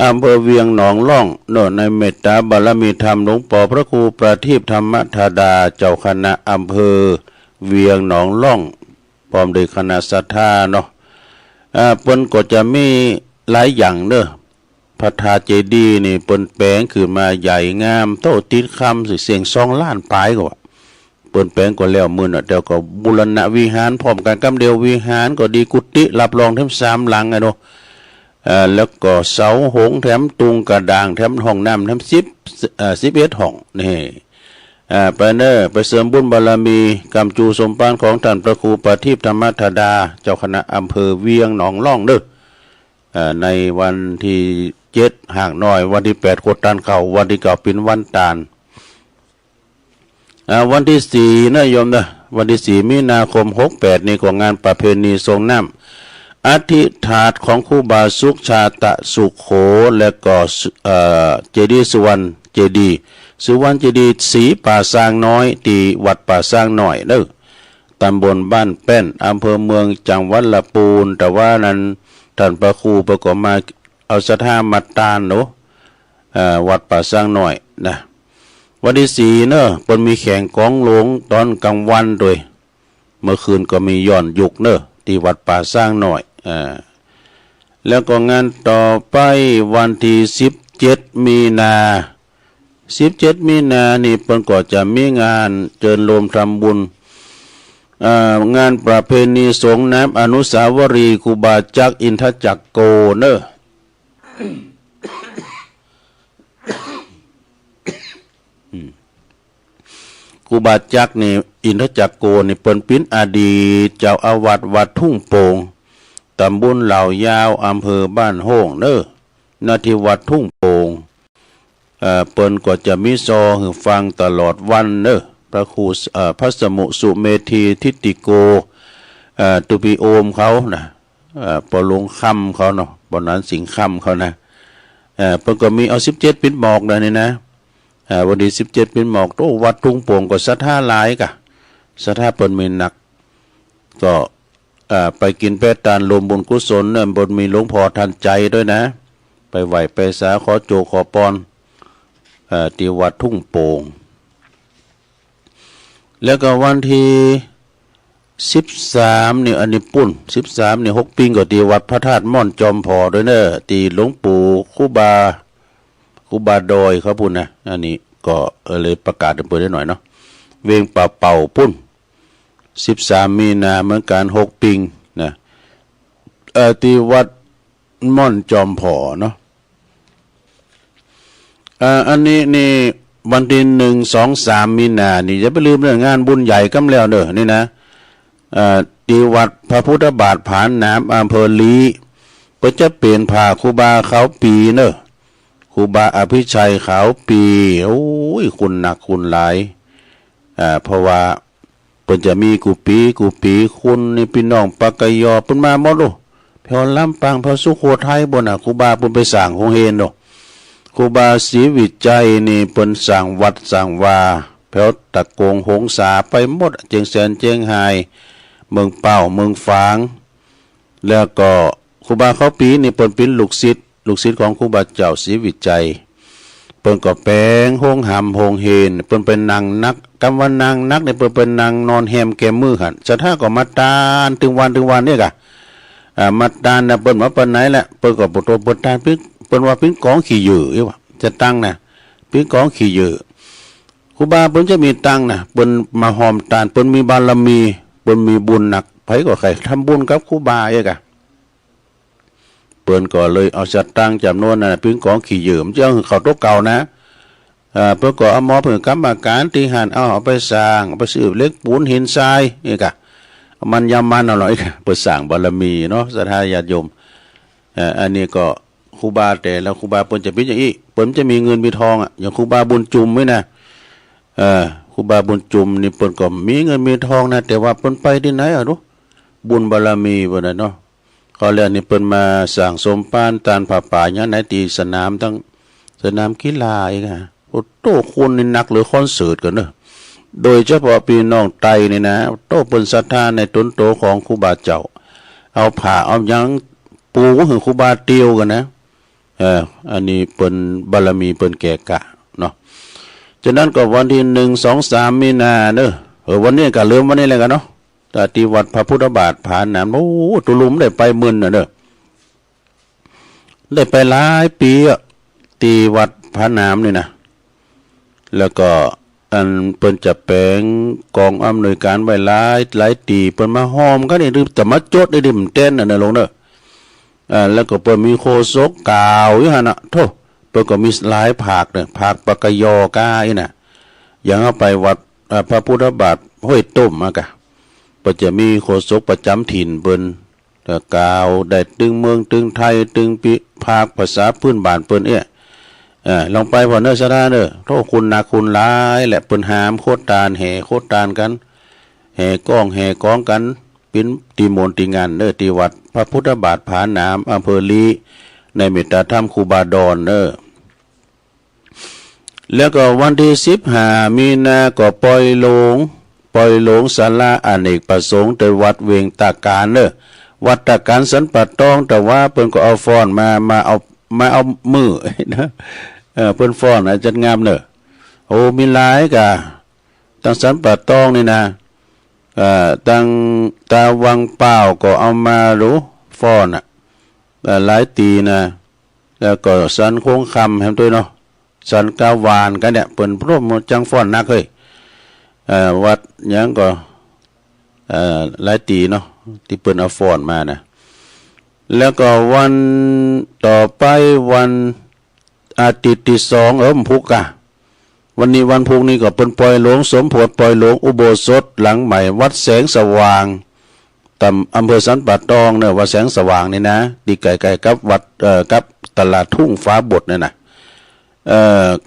อำเภอเวียงหนองล่องโน่นในเมตตาบารมีธรรมหลวงปู่พระครูประทีปธรรมธาดาเจ้าคณะอำเภอเวียงหนองล่องพร้อมด้วยคณะศรัทธาเนาะเปิ้นก็จะมีหลายอย่างเด้อพระธาตุเจดีย์นี่เปิ้นแปลงขึ้นมาใหญ่งามโตติดคำสิเสียง2 ล้านปลายก็ว่าเปิ้นแปลงก็แล้วมื้อน่ะเดี๋ยวก็บูรณะวิหารพร้อมกันกำเดียววิหารก็ดีกุฏิรับรองทั้ง3หลังอะเนาะแล้วก็เสาหงแถมตุงกระด่างแถมห้องน้ำแถม11ห้องนี่ไปเนอไปเสริมบุญบารมีกำจูสมปานของท่านพระครูประทีปธรรมธาดาเจ้าคณะอำเภอเวียงหนองล่องเด้อในวันที่7ห่างน้อยวันที่8กดตันเข้าวันที่9เป็นวันตาลวันที่4นะโยมนะวันที่4มีนาคม68นี่ก็งานประเพณีทรงน้ำอธิถาตของครูบาสุขชาตะสุขโขและก็เจดีย์สุวรรณเจดีย์สุวรรณเจดีย์ศรีป่าสร้างน้อยที่วัดป่าสร้างน้อยเด้อตำบลบ้านแป้นอำเภอเมืองจังหวัดลำพูนแต่ว่านั้นท่านพระครูประกอบมาเอาศรัทธามัดตาลเนาะวัดป่าสร้างน้อยนะวันที่4เนอะเปิ้นมีแข่งกองหลวงตอนกลางวันโดยเมื่อคืนก็มีย้อนยุกเนอะที่วัดป่าสร้างน้อยแล้วก็งานต่อไปวันที่17มีนานี่เปิ้นก็จะมีงานเจิญโลมทำบุญงานประเพณีสงน้ำอนุสาวรีย์ครูบาจักอินทจักโกเนอะครูบาจักนี่อินทจักโกนี่เปิ้นเป็นอดีตเจ้าอาวาสวัดทุ่งโป่งตำบลเหล่ายาวอำเภอบ้านโฮ่งเนอะณที่วัดทุ่งโป่งเปิ้นก็จะมีซอให้ฟังตลอดวันเนอะพระครูพระสมุสุเมธีทิติโกตุปิโอมเขานะปลงค่ำเขาเนาะปนั้นสิงค่ำเขานะเปิ้นก็มีเอา17ปิดหมอกเลยนี่นะวันที่17ปิดหมอกโตวัดทุ่งโป่งก็ศรัทธาหลายกะศรัทธาเปิ้นมีหนักก็ไปกินแพทานรวมบุญกุศลเนี่ยบนมีหลวงพ่อทันใจด้วยนะไปไหวไปสาขอโจขอปอนที่วัดทุ่งโป่งแล้วก็วันที่13นี่อันนี้ปุ่น13นี่6 ปีก็ที่วัดพระธาตุม่อนจอมพอด้วยเนอะที่หลวงปู่ครูบาดอยเขาพูดนะอันนี้ก็เลยประกาศเปิดได้หน่อยเนาะเวงป่าเป่าปุ่น13มีนาเหมือนกัน6 ปีนะที่วัดม่อนจอมพอเนาะอันนี้นี่วันที่1 2 3มีนานี่อย่าไปลืมเรื่องงานบุญใหญ่กำแล้วเด้อนี่นะที่วัดพระพุทธบาทผานน้ำอำเภอลีก็จะเปลี่ยนผ่าครูบาเขาปีเนอะครูบาอภิชัยเขาปีโอ้ยคุณหนักคุณหลายเพราะว่าเพิ่นจะมีกูปีคุณนี่พี่น้องปากกยอเพิ่นมาหมดโล แถวลำปางแถวสุโขทัยบ่น่ะครูบาเพิ่นไปสร้างโรงเรียนเนาะครูบาศรีวิจัยนี่เพิ่นสร้างวัดสร้างวาแถวตะโกงหงสาไปหมดเจียงแสนเจียงไฮ้เมืองเป้าเมืองฝางแล้วก็ครูบาเขาปีนี่เพิ่นเป็นลูกศิษย์ของครูบาเจ้าศรีวิจัยเพิ่นก็แปลงโฮงหำโฮงเฮนเพิ่นเป็นนางนักคำว่านางนักเนี่ยเพิ่นเป็นนางนอนแฮมแก้มือหั่นจะถ้าก็มาตานถึงวันเนี่ยกะมาตานน่ะเปิ้นว่าปานไหนแหละเปิ้นก็บ่โตเปิ้นตานเปิ้นว่าเป็นกองขี้เหยื่อว่าจะตั้งน่ะเป็นกองขี้เหยื่อครูบาเปิ้นจะมีตังน่ะเปิ้นมาหอมตานเปิ้นมีบารมีเปิ้นมีบุญหนักไผก็ใครทำบุญกับครูบาอีกอะเปิ้นก็เลยเอาสตังค์จำนวนน่ะเป็นกองขี้เหยื่อมันจะเอาเข้าโต๊ะเก่านะเปิ้นก็เอาหมอเพิ่นกรรมการที่หันเอาไปสร้างไปซื้อเหล็กปูนหินทรายอีกอะมันยำมันอร่อยเปิดสร้างบารมีเนาะศรัทธาญาติโยมอันนี้ก็ครูบาแต่แล้วครูบาเปิ้นจะเป็นอย่างนี้เปิ้นจะมีเงินมีทองอ่ะอย่างครูบาบุญจุมไหมนะครูบาบุญจุมนี่เปิ้นก็มีเงินมีทองนะแต่ว่าเปิ้นไปที่ไหนอ่ะรู้บุญบารมีเปิ้นน่ะเนาะเขาเรียกนี่เปิ้นมาสร้างสมปานตานผาป่าญาไหนตีสนามทั้งสนามกีฬาอีกฮะโอ้โตคนนี่นักหรือคอนเสิร์ตกันเนาะโดยเฉพาะพี่น้องไตนี่นะโตเปิ้นศรัทธาในตนโตของครูบาเจ้าเอาผ้าเอาหยังปูก็คือครูบาเตียวกันนะอันนี้เปิ้นบารมีเปิ้นแก่กะเนาะฉะนั้นก็วันที่1 2 3มีนาเด้อวันนี้ก็เริ่มวันนี้แล้วกันเนาะแต่ที่วัดพระพุทธบาทผาหนามโอ้ตุลุมได้ไปมึนน่ะเด้อได้ไปหลายปีอ่ะที่วัดผาหนามนี่นะแล้วก็อันเปิ้นจะแปลงกองอำนวยการไว้หลายตีเปิ้นมาหอมก็นี่แต่มาจดได้ดิมันเต้นน่ะลงเด้อแล้วก็เปิ้นมีโคศกกล่าวอยู่หั่นน่ะโธ่เปิ้นก็มีหลายภาคเนี่ยภาคปกยอกาอีน่ะอย่างเอาไปวัดพระพุทธบาทห้วยต้มมากะเปิ้นจะมีโคศกประจำถิ่นเปิ้นกล่าวได้ตึงเมืองตึงไทยตึงปิภาคภาษาพื้นบ้านเปิ้นลองไปพอเนอซะได้เด้อโทษคุณนาคุณหลายแหละเปิ้นหามโคตรตาลแห่โคตรตาลกันแห่ก้องแห่กองกันเป็นตีมนตีงานเด้อที่วัดพระพุทธบาทผาหนามอำเภอลีในเมตตาธรรมครูบาดอนเด้อแล้วก็วันที่15มีนาก็ปล่อยหลงศาลาอเนกประสงค์ในวัดเวียงตาการเด้อวัดตาการสันปัดตองแต่ว่าเพิ่นก็เอาฟ้อนมาเอามือนะเพิ่นฟ้อนจัดงามเด้อโอ้มีหลายกะตั้งสันปัดตองนี่นะตั้งตาวังเปล่าก็เอามารู้ฟ้อนหลายตีนะแล้วก็สันโค้งคำแฮมตัวเนาะสันกาวานกันเนี่ยเปิ้นพร้อมจังฟ้อนนักเฮ้ยวัดหยังก็หลายตีเนาะที่เปิ้นเอาฟ้อนมานะแล้วก็วันต่อไปวันอาทิตย์ที่2พุกะวันนี้วันพุกนี้ก็เป็นปล่อยหลวงสมโพธิปล่อยหลวงอุโบสถหลังใหม่วัดแสงสว่างอำเภอสันป่าตองเนี่ยวัดแสงสว่างนี่นะดีไกลๆกับวัดกับตลาดทุ่งฟ้าบดเนี่ยนะ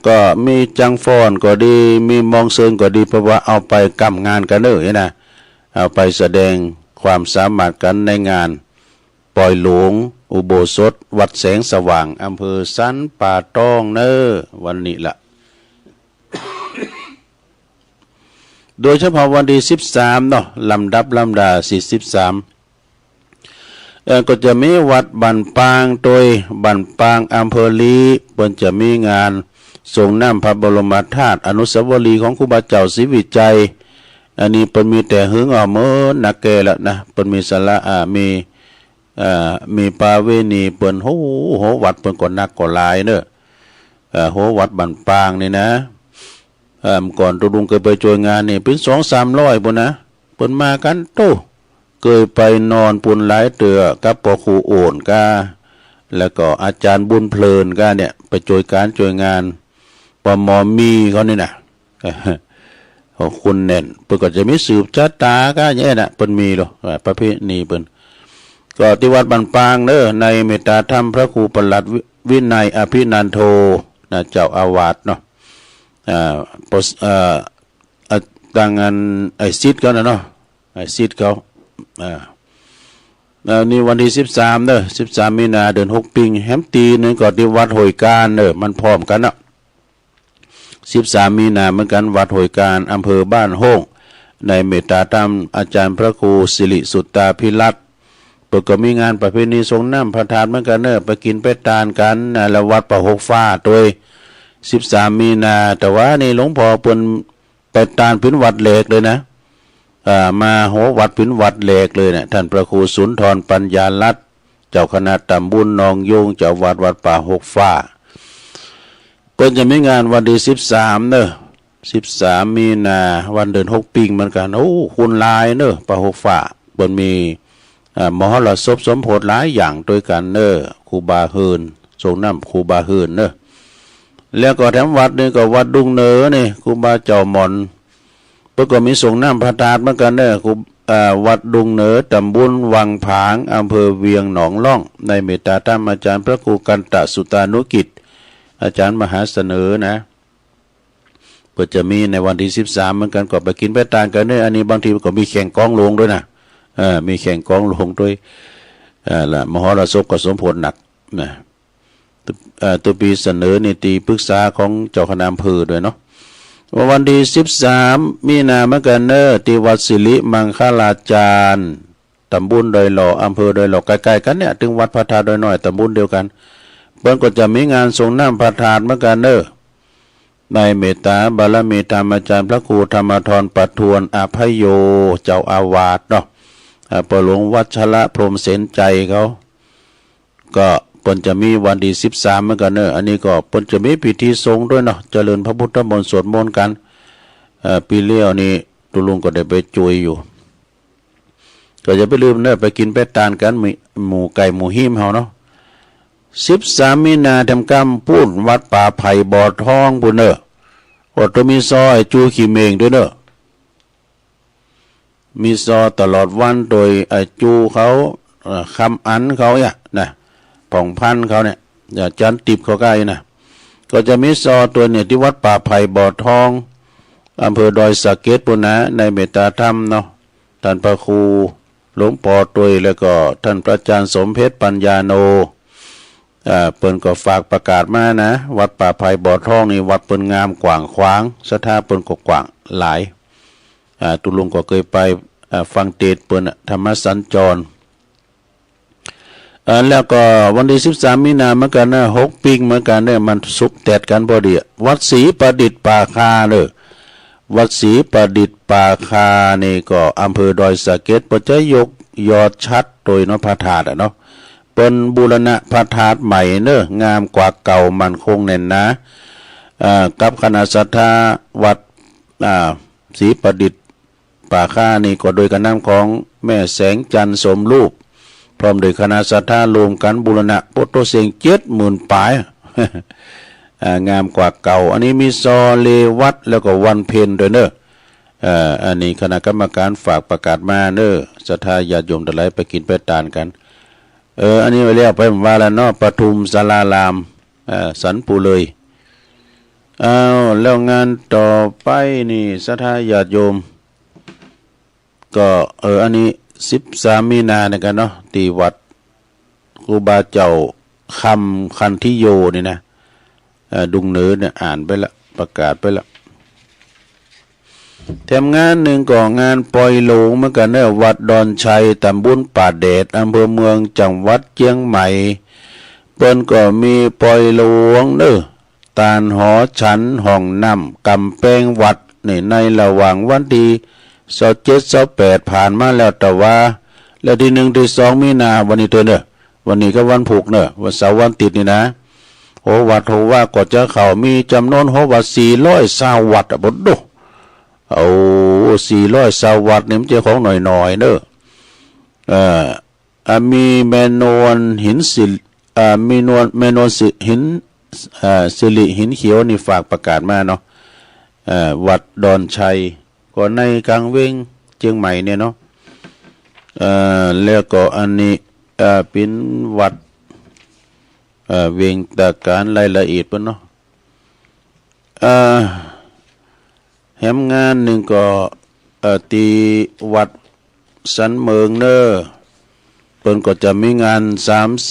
ก็มีจังฟ้อนก็ดีมีมองเซิงก็ดีเพราะว่าเอาไปกำงานกันเด้อนะเอาไปแสดงความสามารถกันในงานปล่อยหลวงอุโบสถวัดแสงสว่างอำเภอสันป่าตองเนอวันนี้ละ โดยเฉพาะวันที่13เนาะลำดา43ก็จะมีวัดบันปางโดยบันปางอำเภอลีเพิ่นจะมีงานส่งน้ำพระบรมธาตุอนุสาวรีย์ของครูบาเจ้าศรีวิจัยอันนี้เพิ่นมีแต่หึงเอาเมื่อนักแก่แล้วนะเพิ่นมีศาลามีปาเวณีเปิ้นโหวัดเปิ้นก็นักก็หลายเด้อโหวัดบันปางนี่นะก่อนตุลุงเคยไปช่วยงานนี่เป็น2-300พุ่นนะเปิ้นมากันโตเคยไปนอนปุ่นหลายเตือกับพ่อครูโอนกาแล้วก็อาจารย์บุญเพลินกาเนี่ยไปช่วยงานปมมีเขานี่นะของคุณแน่นเปิ้นก็จะมีสืบชะตากาอย่างนี้น่ะเปิ้นมีหรอประเพณีเปิ้นก็ที่วัดบันปางเด้อในเมตตาธรรมพระครูประหลัดวินัยอภินันโทนะเจ้าอาวาสเนาะต่างงานไอ้ซิดเขานะเนาะไอ้ซิดเขา นี่วันที่13เด้อ13มีนาเดือน6ปิงแฮมตีนึงก็ที่วัดห้วยการเด้อมันพร้อมกันอ่ะ13มีนาเหมือนกันวัดห้วยการอำเภอบ้านโฮงในเมตตาธรรมอาจารย์พระครูสิริสุตตาภิรัตน์เปิดก็มีงานประเพณีสงน้ำพระธาตุเหมือนกันเด้อไปกินไปทานกันแล้ววัดป่าหกฟ้าโดย13มีนาแต่ว่านี่หลวงพ่อเปิ้นไปทานพินวัดเหล็กเลยนะมาหัววัดพินวัดเหล็กเลยเนี่ยท่านพระครูสุนทรปัญญาลัตน์เจ้าคณะตำบลหนองโยงเจ้าวัดป่าหกฟ้าเปิ้นจะมีงานวันที่13เด้อ13มีนาวันเดือน6ปิงเหมือนกันโอ้คุณลายเด้อป่าหกฟ้าเปิ้นมีมหรสพสมโภชหลายอย่างด้วยกันเด้อครูบาเฮินทรงน้ำครูบาเฮินเด้อแล้วก็แถมวัดนี่ก็วัดดุงเหนือนี่ครูบาเจ้าหมอนเพิ่นก็มีส่งน้ำพระธาตุเหมือนกันเด้อครูวัดดุงเหนือตำบลวังผางอำเภอเวียงหนองล่องในเมตตาธรรมอาจารย์พระครูกันตสุตานุกิจอาจารย์มหาเสนอนะเพิ่นจะมีในวันที่13เหมือนกันก็ไปกินไปทานกันเด้ออันนี้บางทีก็มีแข่งกองลงด้วยนะมีแข่งกองลงด้วยละมหรสพก็สมโภชหนักนะตัวปีเสนอในตีปรึกษาของเจ้าคณะอำเภอด้วยเนาะวันที่13มีนาเหมือนกันเด้อที่วัดสิริมังคลาจารย์ตำบลดอยหล่ออำเภอดอยหล่อใกล้ๆกันเนี่ยถึงวัดพระธาตุดอยน้อยตำบลเดียวกันเพิ่นก็จะมีงานส่งน้ำพระธาตุเหมือนกันเด้อในเมตตาบารมีธรรมอาจารย์พระครูธรรมธรประทวนอภัยโยเจ้าอาวาสเนาะปหลวงวัชระพรหมเสนใจเขาก็เพิ่นจะมีวันที่13เหมือนกันเนอะอันนี้ก็เพิ่นจะมีพิธีสงฆ์ด้วยเนาะเจริญพระพุทธมนต์สวดมนต์กันปีเลี้ยวนี่ตุลุงก็ได้ไปจุยอยู่ก็อย่าไปลืมเนอะไปกินไปทานกันหมูไก่หมูหิมเฮาเนาะ13มีนาทำกรรมพูดวัดป่าไผ่บ่อทองพุ่นเนอะอดตัวมีซอยจูขี้เมงด้วยเนอะมีซอตลอดวันโดยจูเขาคำอันเขาเนี่ยนะผ่องพันเขาเนี่ยจันติบเขาใกล้นะก็จะมีซอตัวเนี่ยที่วัดป่าไผ่บ่อทองอำเภอดอยสะเก็ดปุ่นนะในเมตตาธรรมเนาะท่านพระครูหลวงปอตุยแล้วก็ท่านพระอาจารย์สมเพชรปัญญาโนเปิ้นก็ฝากประกาศมานะวัดป่าไผ่บ่อทองนี่วัดเปิ้นงามกว้างขวางศรัทธาเปิ้นก็กว้างหลายตุลุงก็เคยไปฟังเทศน์เปิ้นธรรมสัญจรแล้วก็วันที่13มีนาเหมือนกันนะ6ปิงเหมือนกันเนี่ยมันสุกแตดกันพอดีวัดศรีประดิษฐ์ป่าคาเด้อวัดศรีประดิษฐ์ป่าคานี่ก็อำเภอดอยสะเก็ดเปิ้นจะยกยอดชัดโดยเนาะพระธาตุเนาะเปิ้นบูรณะพระธาตุใหม่เด้องามกว่าเก่ามั่นคงแน่นนะกับคณะศรัทธาวัดศรีประดิษฐ์ป่าค่านี่ก็โดยการนำของแม่แสงจันทร์สมรูปพร้อมโดยคณะศรัทธารวมกันบูรณะพุทธเสียง70,000 ปลายงามกว่าเก่าอันนี้มีซอเลวัดแล้วก็วันเพ็ญด้วยเนอะอันนี้คณะกรรมการฝากประกาศมาเนอะศรัทธาญาติโยมทั้งหลายไปกินไปทานกันอันนี้ไปเรียกไปว่าแล้วเนาะปทุมศาลารามสันปูเลยแล้วงานต่อไปนี่ศรัทธาญาติโยมก็อันนี้13มีนาเนี่ยกันเนาะที่วัดครูบาเจ้าคำคันธิโยนี่นะดุงเหนือเนี่ยอ่านไปละประกาศไปละแถมงานหนึ่งก็งานปล่อยหลงเหมือนกันเนี่ยวัดดอนชัยตำบลป่าแดดอำเภอเมืองจังหวัดเชียงใหม่เปิ้นก็มีปล่อยหลวงเด้อตาลหอฉันห้องน้ำกำแพงวัดนี่ในระหว่างวันที่27 28ผ่านมาแล้วแต่ว่าแล้วที่1ที่2มีนาวันนี้เนอะวันนี้ก็วันผูกเนอะวันเสาร์วันติดนี่นะโหวัดโหว่าก็จะเข้ามีจำนวนโหวัด420วัดบ่ดูเอา420วัดนี่มันจะของหน่อยๆเนอะมีแม่นวลหินศิลมีแม่นวลหินสิริหินเขียวนี่ฝากประกาศมาเนาะวัดดอนชัยก็ในกลางเวงเชียงใหม่เนี่ยเนาะแล้วก็อันนี้เป็นวัดเวงตะการรายละเอียดเพิ่นเนาะแหมงานหนึ่งก็ตีวัดสันเมืองเนอ เปิ้นก็จะมีงาน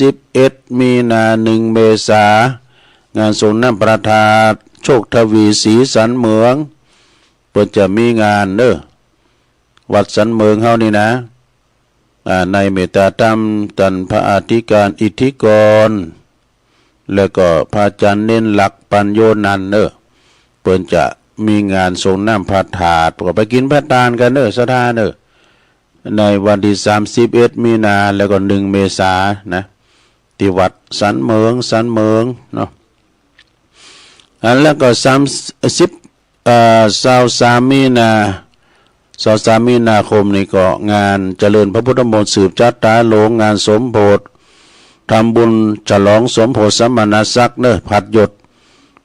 31มีนา1เมษางานสงน้ำประทานโชคทวีศรีสันเมืองเปิ้นจะมีงานเด้อวัดสันเมืองเฮานี่นะในเมตตาธรรมตันพระอธิการอิทธิกรแล้วก็พระอาจารย์เน้นหลักปัญโยนันต์เด้อเปิ้นจะมีงานส่งน้ำพระธาตุก็ไปกินพระทานกันเด้อสถานเด้อในวันที่31มีนาแล้วก็1เมษายนนะที่วัดสันเมืองเนาะแล้วก็23มีนาคมนี่ก็งานเจริญพระพุทธมนต์สืบจัตตาโลงงานสมโภชทำบุญฉลองสมโภชสมณศักดิ์เด้อผัดหยด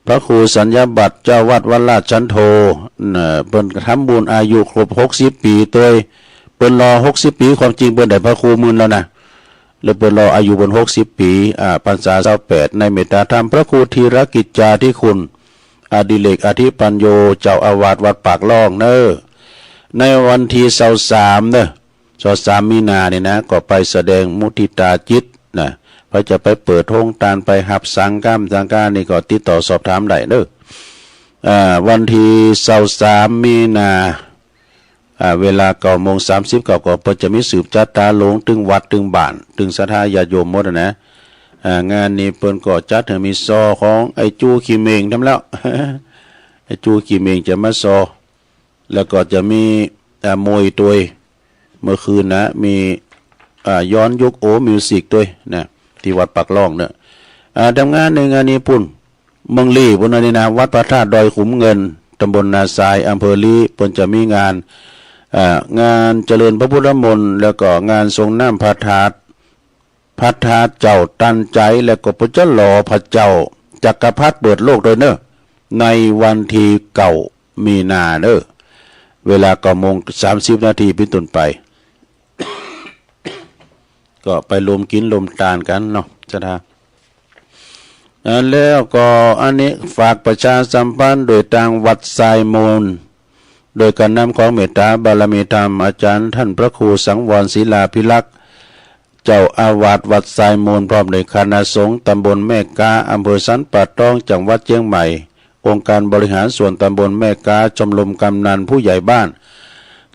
พระครูสัญญาบัตรเจ้าวัดวัดราชชันโทเปิ้นทำบุญอายุครบ60ปีตัวเปิ้นรอ60ปีความจริงเปิ้นได้พระครูมื่นแล้วนะแล้วเปิ้นรออายุบน60ปีพรรษา28ในเมตตาธรรมพระครูธีรกิจจาธิคุณอดิเรกอธิปัญโยเจ้าอาวาสวัดปากล่องเด้อในวันที่23เด้อ23มีนาเนี่ยนะก็ไปแสดงมุทิตาจิตนะพอจะไปเปิดห้องตานไปหับสังฆานี่ก็ติดต่อสอบถามได้เด้อวันที่23มีนาเวลา9:30ก็เปิดจะมีสืบจัตตาหลงตึงวัดตึงบ้านตึงศรัทธาญาติโยมหมดนะงานนี้เปิ้นก็จัดให้มีซอของไอ้จูขี้เมงทำแล้ว ไอ้จูขี้เมงจะมาซอแล้วก็จะมีมวยตัวเมื่อคืนนะมีย้อนยุคโอมิวสิกตัวนะที่วัดปากล่องเนี่ยทำงานในงานนี้ปุ่นเมืองลี่ปุ่นนี่นะวัดพระธาตุดอยขุมเงินตำบลนาทรายอำเภอลีปุ่นจะมีงานเจริญพระพุทธมนต์แล้วก็งานทรงน้ำพระธาตุเจ้าตันใจแล้วก็พระเจ้าหล่อพระเจ้าจักรพรรดิเปิดโลกโดยเนอะในวันที่9มีนาเนอะเวลา9:30เป็นต้นไป ก็ไปรวมกินรวมทานกันเนาะจ้าแล้วก็อันนี้ฝากประชาสัมพันธ์โดยทางวัดไซมูลโดยการนำของเมตตาบารมีธรรมอาจารย์ท่านพระครูสังวรศิลาภิลักษ์เจ้าอาวาสวัดไซมูลพร้อมด้วยคณะสงฆ์ตำบลแม่กาอำเภอสันป่าตองจังหวัดเชียงใหม่องค์การบริหารส่วนตำบลแม่กาชมรมกำนันผู้ใหญ่บ้าน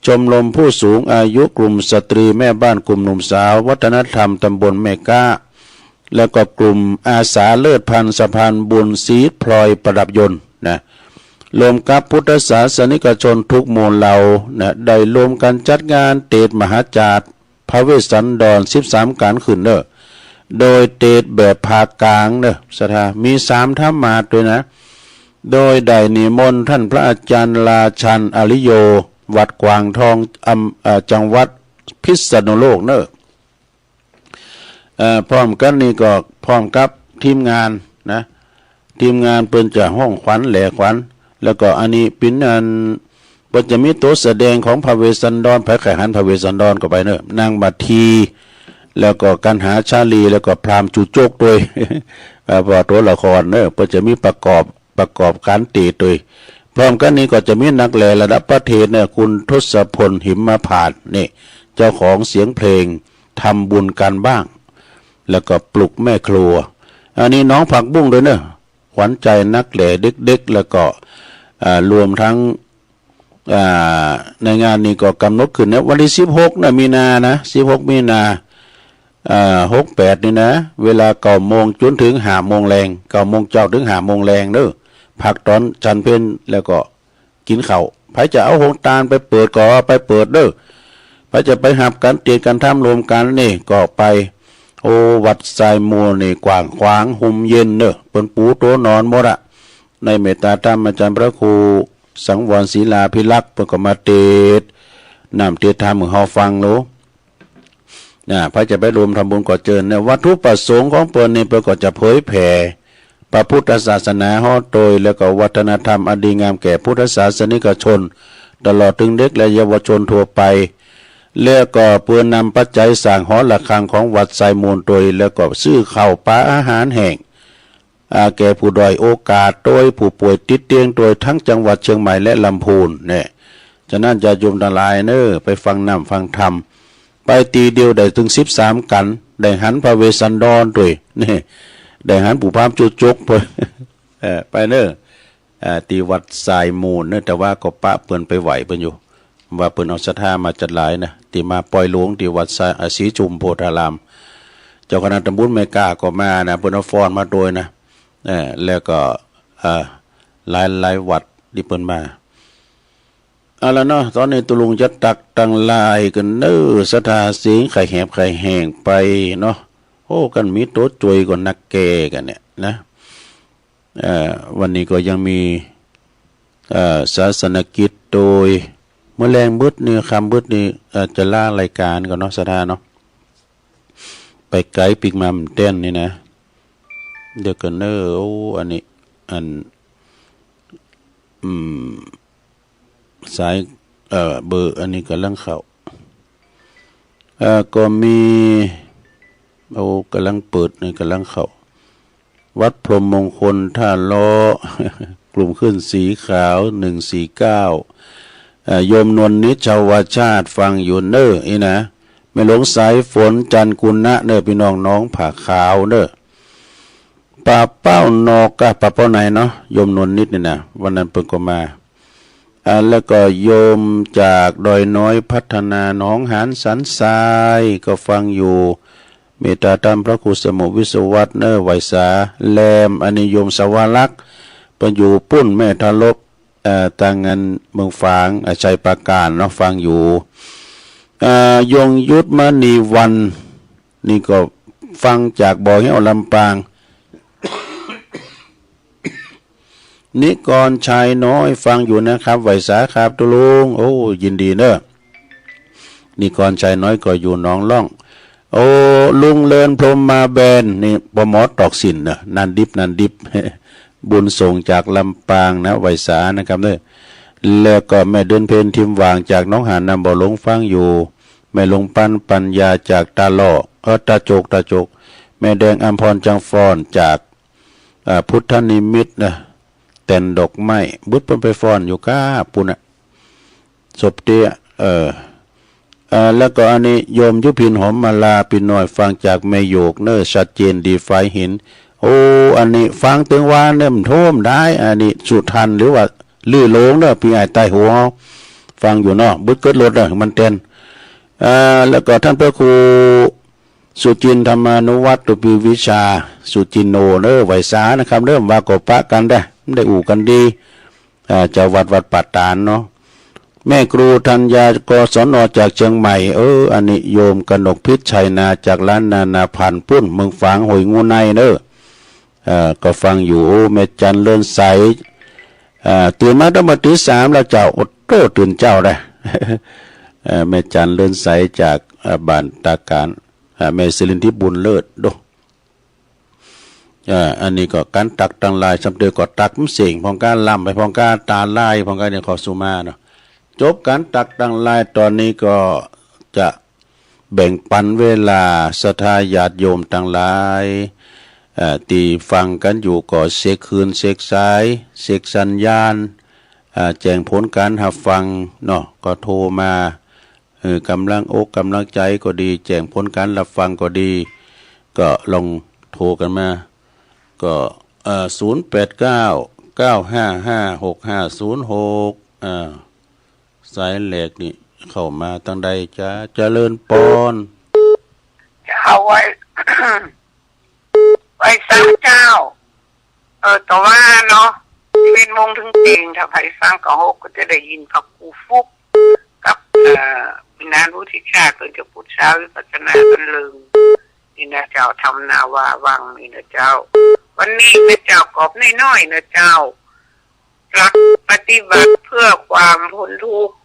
ชมรมผู้สูงอายุกลุ่มสตรีแม่บ้านกลุ่มหนุ่มสาววัฒนธรรมตำบลแม่กาแล้วก็กลุ่มอาสาเลิศพันธ์สะพานบุญศรีพลอยประดับยนต์นะรวมกับพุทธศาสนิกชนทุกหมู่เหล่านะได้รวมกันจัดงานเตดมหาจาร์พระเวสสันดร13การขึ้นเด้อโดยเตดแบบภาคกลางเด้อสถามี3ธรรมาสด้วยนะโดยได้นิมนต์ท่านพระอาจารย์ราชันอริโยวัดกวางทองจังหวัดพิษณุโลกเนอะพร้อมกันนี่ก็พร้อมกับทีมงานนะทีมงานเปิ้นจะห้องขวัญแหล่ขวัญแล้วก็อันนี้เป็นอันเปิ้นจะมีตัวแสดงของพระเวสสันดรพระไข่หันพระเวสสันดรก็ไปเนอะนางบัตทีแล้วก็กันหาชาลีแล้วก็พราหมณ์จุโจกด้วย พอตัวละครเนอะเปิ้นจะมีประกอบการตีด้วยพร้อมกันนี้ก็จะมีนักแหล่ระดับประเทศเนี่ยคุณทศพลหิมพานต์นี่เจ้าของเสียงเพลงทำบุญกันบ้างแล้วก็ปลุกแม่ครัวอันนี้น้องผักบุ้งด้วยเนอะขวัญใจนักแหล่เด็กๆแล้วก็รวมทั้งในงานนี้ก็กำหนดขึ้นนะวันที่16นะมีนานะ16มีนา68นี่นะเวลา9:00จนถึง5:00แรง9:00เช้าถึง5:00แรงเด้อพักตอนฉันเพลแล้วก็กินข้าวไผจะเอาหงตาลไปเปิดก็ไปเปิดเด้อไผจะไปหับกันเตียกันทำรวมกันนี่ก็ไปโอวัดทรายมูลนี่กว้างขวางห่มเย็นเนอะเปิ้นปูตัวนอนหมดอะในเมตตาธรรมอาจารย์พระครูสังวรศิลาภิลักษ์เปิ้นก็มาเทศนำเทศธรรมให้เฮาฟังโลพระจะไปรวมทำบุญก่อเจิญเนี่ยวัตถุประสงค์ของเปิ้นนี่เปิ้นก็จะเผยแผ่พระพุทธศาสนาฮอดโดยแล้วก็วัฒนธรรมอันดีงามแก่พุทธศาสนิกชนตลอดถึงเด็กและเยาวชนทั่วไปแล้วก็เพื่อนำปัจจัยสร้างหอระฆังของวัดไซมูลโดยแล้วก็ซื้อข้าวปลาอาหารแห้งแก่ผู้ด้อยโอกาสโดยผู้ป่วยติดเตียงโดยทั้งจังหวัดเชียงใหม่และลำพูนเนี่ยฉะนั้นจะโยมทั้งหลายเนอะไปฟังธรรมไป ไปตีเดียวได้ถึง13กันได้หันพระเวสสันดรด้วยนี่ได้หันปู่พามจุจกไปไปเนอะตีวัดทรายมูลเนอะแต่ว่าก็ปะเปิ้นไปไหวเปิ้นอยู่ว่าเปิ้นเอาศรัทธามาจัดหลายนะตีมาปล่อยหลวงที่วัดศรีจุมโพธารามเจ้าคณะตำบลแม่กาก็มานะเปิ้นเอาฟ้อนมาโดยนะแล้วก็หลายวัดที่เปิ้นมาเอาละเนาะตอนนี้ตุลุงจะตักตังลายกันเน้อศรัทธาเสียงไข่แหบไข่แห้งไปเนาะโอ้กันมีโต๊ะจวยก่อนนักแก่กันเนี่ยนะวันนี้ก็ยังมีศาสนกิจโดยเมื่อแรงบึดนี่คำบึดนี่จะล่ารายการก่อนเนาะศรัทธาเนาะไปไกลปีกมาเต้นนี่นะเดี๋ยวกันเน้อโอ้อันนี้สายเบอร์อันนี้กำลังเข้าก็มีเอากำลังเปิดนี่กำลังเข้าวัดพรหมมงคลท่าล้อกลุ่มขึ้นสีขาว149โยมนวลนิชาวาชาติฟังอยู่เน้อนี่นะไม่หลงสายฝนจันกุณนะเน้อพี่น้องน้องผ่าขาวเน้อป่าเป้านอกกะป่าเป้าไหนเนาะโยมนวลนิดนี่นะวันนั้นเพิ่งก็มาแล้วก็โยมจากดอยน้อยพัฒนาหนองหานสันทรายก็ฟังอยู่เมตตาธรรมพระครูสมุวิศวัตเนอร์ไวสาแลมอนิยมสวาลักษ์เป็นอยู่ปุ้นแม่ทะลกต่างเงินเมืองฝางชัยปราการเนาะฟังอยู่ยงยุทธมณีวันนี่ก็ฟังจากบ่อเหี้ยวลำปางนิกรชายน้อยฟังอยู่นะครับไหวสาครับตุลุงโอ้ยินดีเนอะนิกรชายน้อยก็อยู่หนองล่องโอ้ลุงเลินพรหมมาแบนนี่ปมอตอกสินเนอะนันดิบ บุญส่งจากลำปางนะไหวสานะครับเนอะแล้วก็แม่เดินเพนทิมวางจากน้องหานนำบ่อหลงฟังอยู่แม่ลงปัญญาจากตาหล่อตาโจกแม่แดงอัมพรจังฟอนจากพุทธนิมิตนะแต่นดอกไม้บุดไปฟ้อนอยู่ก้าปุ่นศพเตี้ยแล้วก็อันนี้โยมยุพินหอมมาลาปินน้อยฟังจากแม่โยกเนอชัดเจนดีไฟเห็นโอ้อันนี้ฟังตึงว่าเนิ่มโทมได้อันนี้สุทันหรือว่าลื่อโลงเนอพี่ไอ้ใต้หัวฟังอยู่เนาะบุดเกิดรถมันเต้นแล้วก็ท่านพระครูสุจินธรรมานุวัตรปีวิชาสุจินโนเนอไหวสานะครับเริ่มว่ากปะกันได้อู่กันดีจะวัดปัตตานเนาะแม่ครูธัญญากศนจากเชียงใหม่อันนี้โยมกนกพิษชัยนาจากล้านนาพันปุ้นเมืองฝางหอยงูในเนอก็ฟังอยู่แม่จันเลื่อนใสตื่นมาต้องมาตี3แล้วเจ้าอดโตตื่นเจ้าได้ แม่จันเลื่อนใสจากบ้านตาการแม่ศิรินทิบุญเลิศดูอันนี้ก็การตักตังลายสำเร็จก็ตักเสียงพองการลำไปพองการตาลายพองการเนี่ยขอสุมาเนาะจบการตักตังลายตอนนี้ก็จะแบ่งปันเวลาศรัทธาญาติโยมตังหลายตีฟังกันอยู่ก็เช็คคืนเช็คสายเช็คสัญญาณแจ้งผลการหับฟังเนาะก็โทรมากำลังอกกำลังใจก็ดีแจ้งผลการรับฟังก็ดีก็ลองโทรกันมาก็089-955-6506สายแหลกนี่เข้ามาตั้งใดจะเจริญปอนจะเอาไว้ ไว้สร้างเจ้าแต่ว่าเนาะเป็นวงถึงจริงถ้าใครสร้างกระหกก็จะได้ยินพระครูฟุกกับวินารู้ทิชาติเพิ่นจะพูดเช้าวิปัสสนากันลึงนี่นะเจ้าทำนาว่าวังนี่นะเจ้าวันนี้นะเจ้ากอบน้อยๆนะเจ้ารักปฏิบัติเพื่อความพ้นทุกข์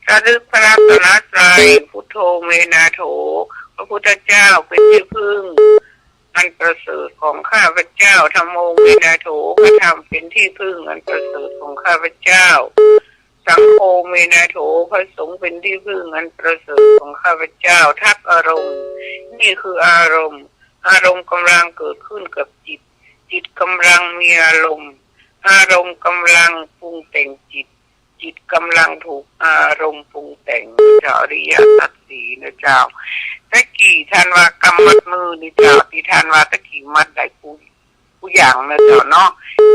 ระลึกพระรัตนตรัยพุทโธเมนาโถพระพุทธเจ้าเป็นที่พึ่งอันประเสริฐของข้าพเจ้าธัมโมเมนาโถพระธรรมเป็นที่พึ่งอันประเสริฐของข้าพเจ้าสังโฆเมนาโถพระสงฆ์เป็นที่พึ่งอันประเสริฐของข้าพเจ้าทักอารมณ์นี่คืออารมณ์กำลังเกิดขึ้นกับจิตกำลังมีอารมณ์กำลังปรุงแต่งจิต จิตกำลังถูกอารมณ์ปรุงแต่งเจ้าอริยสัจสี่นะเจ้าตะกี้ท่านว่ากำมัดมือนี่เจ้าที่ท่านว่าตะกี้มัดได้ผู้อย่างนะเจ้าเนาะ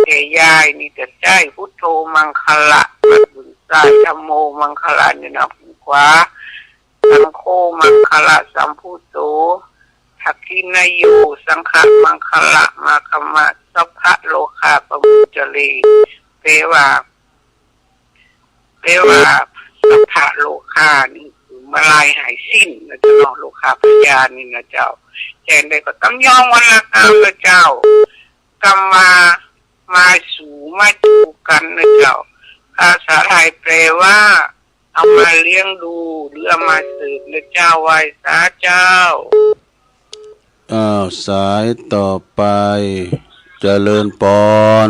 แต่ยายนี่จะใจพุทโธมังคละมัดบุญใจธัมโมมังคละเนี่ยนะผู้ขวาสังโฆมังคละสัมพุทโธทักขินโยสังฆมังคละมาคมะสัพพะโลคาปมุจเจเลแปลว่าสัพพะโลคานี่คือมาลายหายสิ้นนะเจ้าโลคาพยานี่นะเจ้าแทนได้ก็ต้องย่องวันละกรรมนะเจ้ากรรมมาสู่มาจูกันนะเจ้าภาษาไทยแปลว่าเอามาเลี้ยงดูหรือเอามาสืบนะเจ้าไว้สาเจ้าสายต่อไปเจริญปร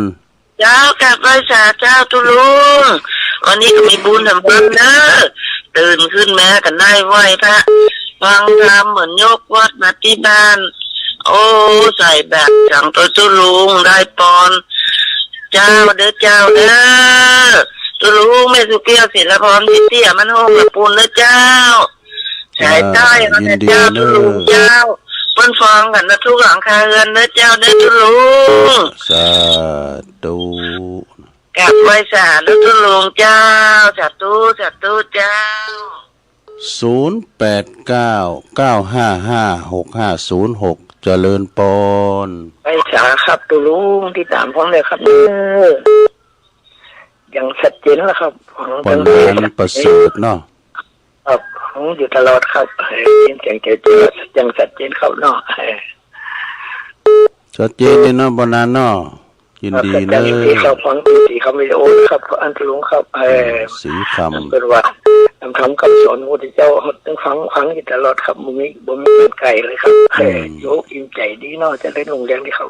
เจ้ากลับไปสาเจ้าตุลุงวันนี้ก็มีบุญทำบุญเนอะตื่นขึ้นแม้กันได้ไหวพระฟังธรรมเหมือนยกวัดมาที่บ้านโอ้ใส่แบบจังตัวตุลุงได้ปอนเจ้าเด้อเจ้าเด้อตุลุงไม่สุเกียวศิลปรที่เตี้ยมันห้องกระปูนเด้อเจ้าใส่ใต้กันนะเจ้าตุลุงเจ้าเปิ้นฟังกันนะทุกหลังคาเรือนเด้อเจ้าเด้อตุลุงสาธุกลับไว้สาธุตุลุงเจ้าสาธุเจ้า0899555656เจริญปรไปสาครับตุลุงที่ตามพ้องเลยครับอย่างชัดเจนแล้วครับปนนั้นประเสริฐเนาะครับผมอยู่ตลอดครับเสียงใจยังชัดเจนครับเนาะชัดเจนเนาะบนนั้นเนาะยินดีเลยที่เขาฟังสีคำวิดีโอครับอันตุลุงครับสีคำเป็นว่าคำสอนพระพุทธเจ้าต้องฟังอยู่ตลอดครับบ่มีไกลเลยครับโยกอิ่มใจดีเนาะจะได้ลงแรงที่เขา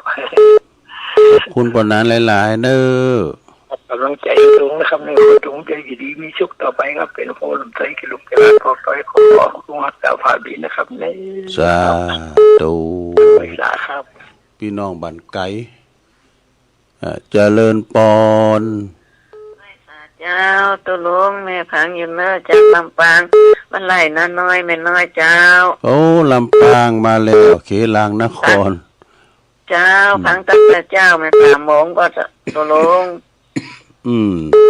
คุณบนนั้นหลายๆเด้อกำลังใจตรงนะครับในตรงใจดีมีสุขต่อไปครับเป็นโพลมใจกิลุกเจริญพอต่อยของคุณฮัตตาฟาบีนะครับในสาธุครับพี่น้องบ้านไกลเจริญปรเจ้าตุลุงแม่พังอยู่เนอะจากลำปางบ้านไร่น้อยไม่น้อยเจ้าโอ้ลำปางมาแล้วเขลางนครเจ้าพังตั้งแต่เจ้าแม่สามโมงก็จะตุลุง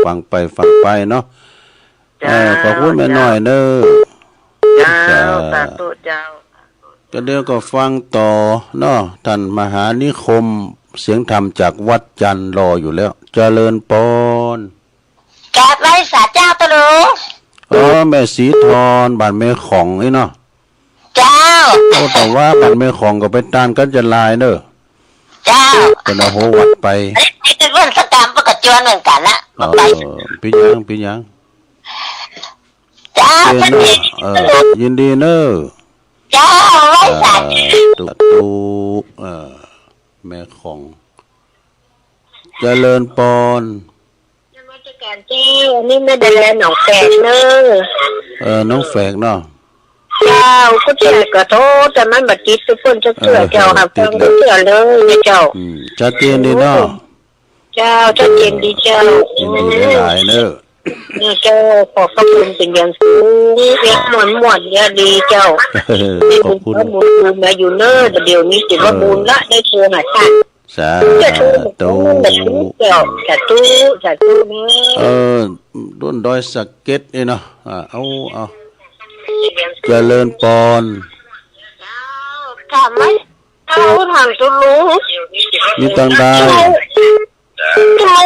ฟังไปเนาะขอบคุณแม่น้อยเด้อเจ้าสาธุเจ้าก็เดี๋ยวก็ฟังต่อเนาะท่านมหานิคมเสียงธรรมจากวัดจันทร์รออยู่แล้วเจริญปรกราบไหว้สาเจ้าตะลุงแม่สีทรบ้านแม่ของนี่เนาะเจ้าแต่ว่าบ้านแม่ของก็ไปตานกันจะลายเด้อเจ้าเป็นโหวัดไปนี่เป็นเรื่องสกรรมประกาศจวนเหมือนกันละไปพี่ยังเจ้ายินดีเนอะเจ้าไหว้สาตุแม่ของเจริญปรการเจ้านี่ไม่ได้แลหนองแฝกเนอะน้องแฝกเนาะเจ้าก็เจ้าก็โทษแต่มันบัดจิตทุกคนจะเชื่อเจ้าครับเพิ่งเชื่อเลยเจ้าชัดเจนดีเนาะเจ้าชัดเจนดีเจ้าหลายเนอะเจ้าขอบพระคุณเป็นอย่างสูงเรียกหมดเนี่ยดีเจ้าขอบคุณบุญมาอยู่เนอะแต่เดี๋ยวนี้ถือว่าบุญละได้โทรหาท่านสาธุสาธุรุ่นดอยสักเก็ตเนาะเอาเจริญปรถามไหมเอาถามตุลุงมีตังได้เรา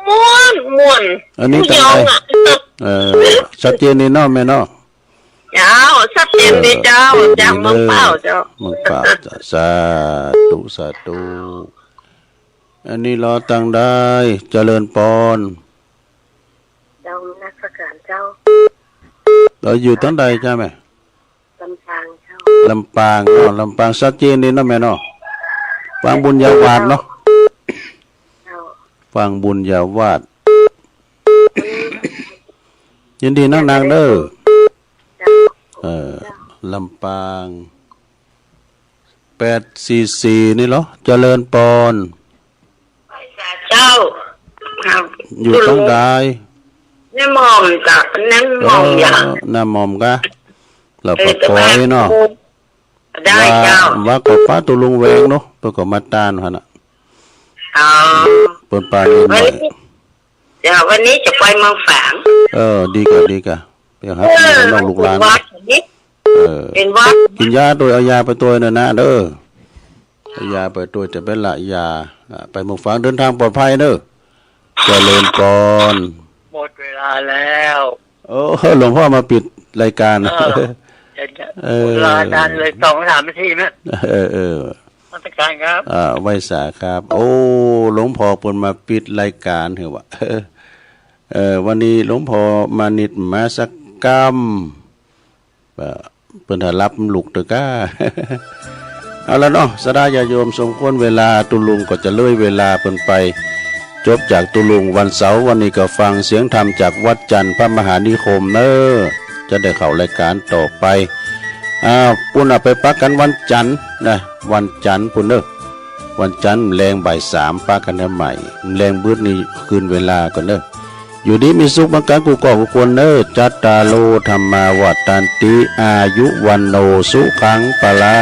ม่วนอันนี้ตังได้ชัดเจนนี่เนาะแม่เนาะเจ้าชัดเจนดีเจ้าจากเมืองเปล่าเจ้าเมืองเปล่าสาธุอันนี้รอตังได้เจริญปรเจ้านักการเจ้าเราอยู่ตั้งใดใช่ไหมลำปางเจ้าลำปางชัดเจนนี่เนาะแม่เนาะฟังบุญญาวาสเนาะฟังบุญญาวาสยินดีนางเด้อลำปาง844นี่เหรอเจริญปรเจ้าอยู่ต้องได้ นี่มอมกับนั่งมอมอย่าง น้ำมอมกะเราปกอยเนาะ ได้เจ้า ว่าก็ป้าตุลุงแวงเนาะเปิ่นก็มาต้านหั่นน่ะ อ๋อ เปิ่นปลานิดหน่อย เดี๋ยววันนี้จะไปเมืองฝาง ดีกะไปครับน้องลูกหลาน วัดนี้เป็นวัด กินยาตัวเอายาไปตัวน่ะนะเด้อเอายาไปตัวจะเป็นละยาไปเมืองฝางเดินทางปลอดภัยเด้อเจริญพร หมดเวลาแล้ว โอ้หลวงพ่อมาปิดรายการ เวลาดันเลย2-3 นาทีนะมาตรการครับ ไว้สาครับ โอ้หลวงพ่อเพิ่นมาปิดรายการเหรอวะวันนี้หลวงพ่อมานิดมาสักกรรมเพิ่นถ้ารับลูกเด้อกะ เอาละเนาะสดาญาโยมสมควรเวลาตุลุงก็จะเลยเวลาเพิ่นไปจบจากตุลุงวันเสาร์วันนี้ก็ฟังเสียงธรรมจากวัดจันทร์พระมหานิคมเนอจะได้เข้ารายการต่อไปปุ่นเอาไปปักกันวันจันทร์นะวันจันทร์ปุ่นเนอวันจันทร์แรงบ่าย3ปักกันใหม่แรงบืดนี้คืนเวลาก่อนเนออยู่ดีมีสุขบางการกูก่อกูควรเนอจัตตาโลธรรมาวัฏตันติอายุวันโนสุขังปะลา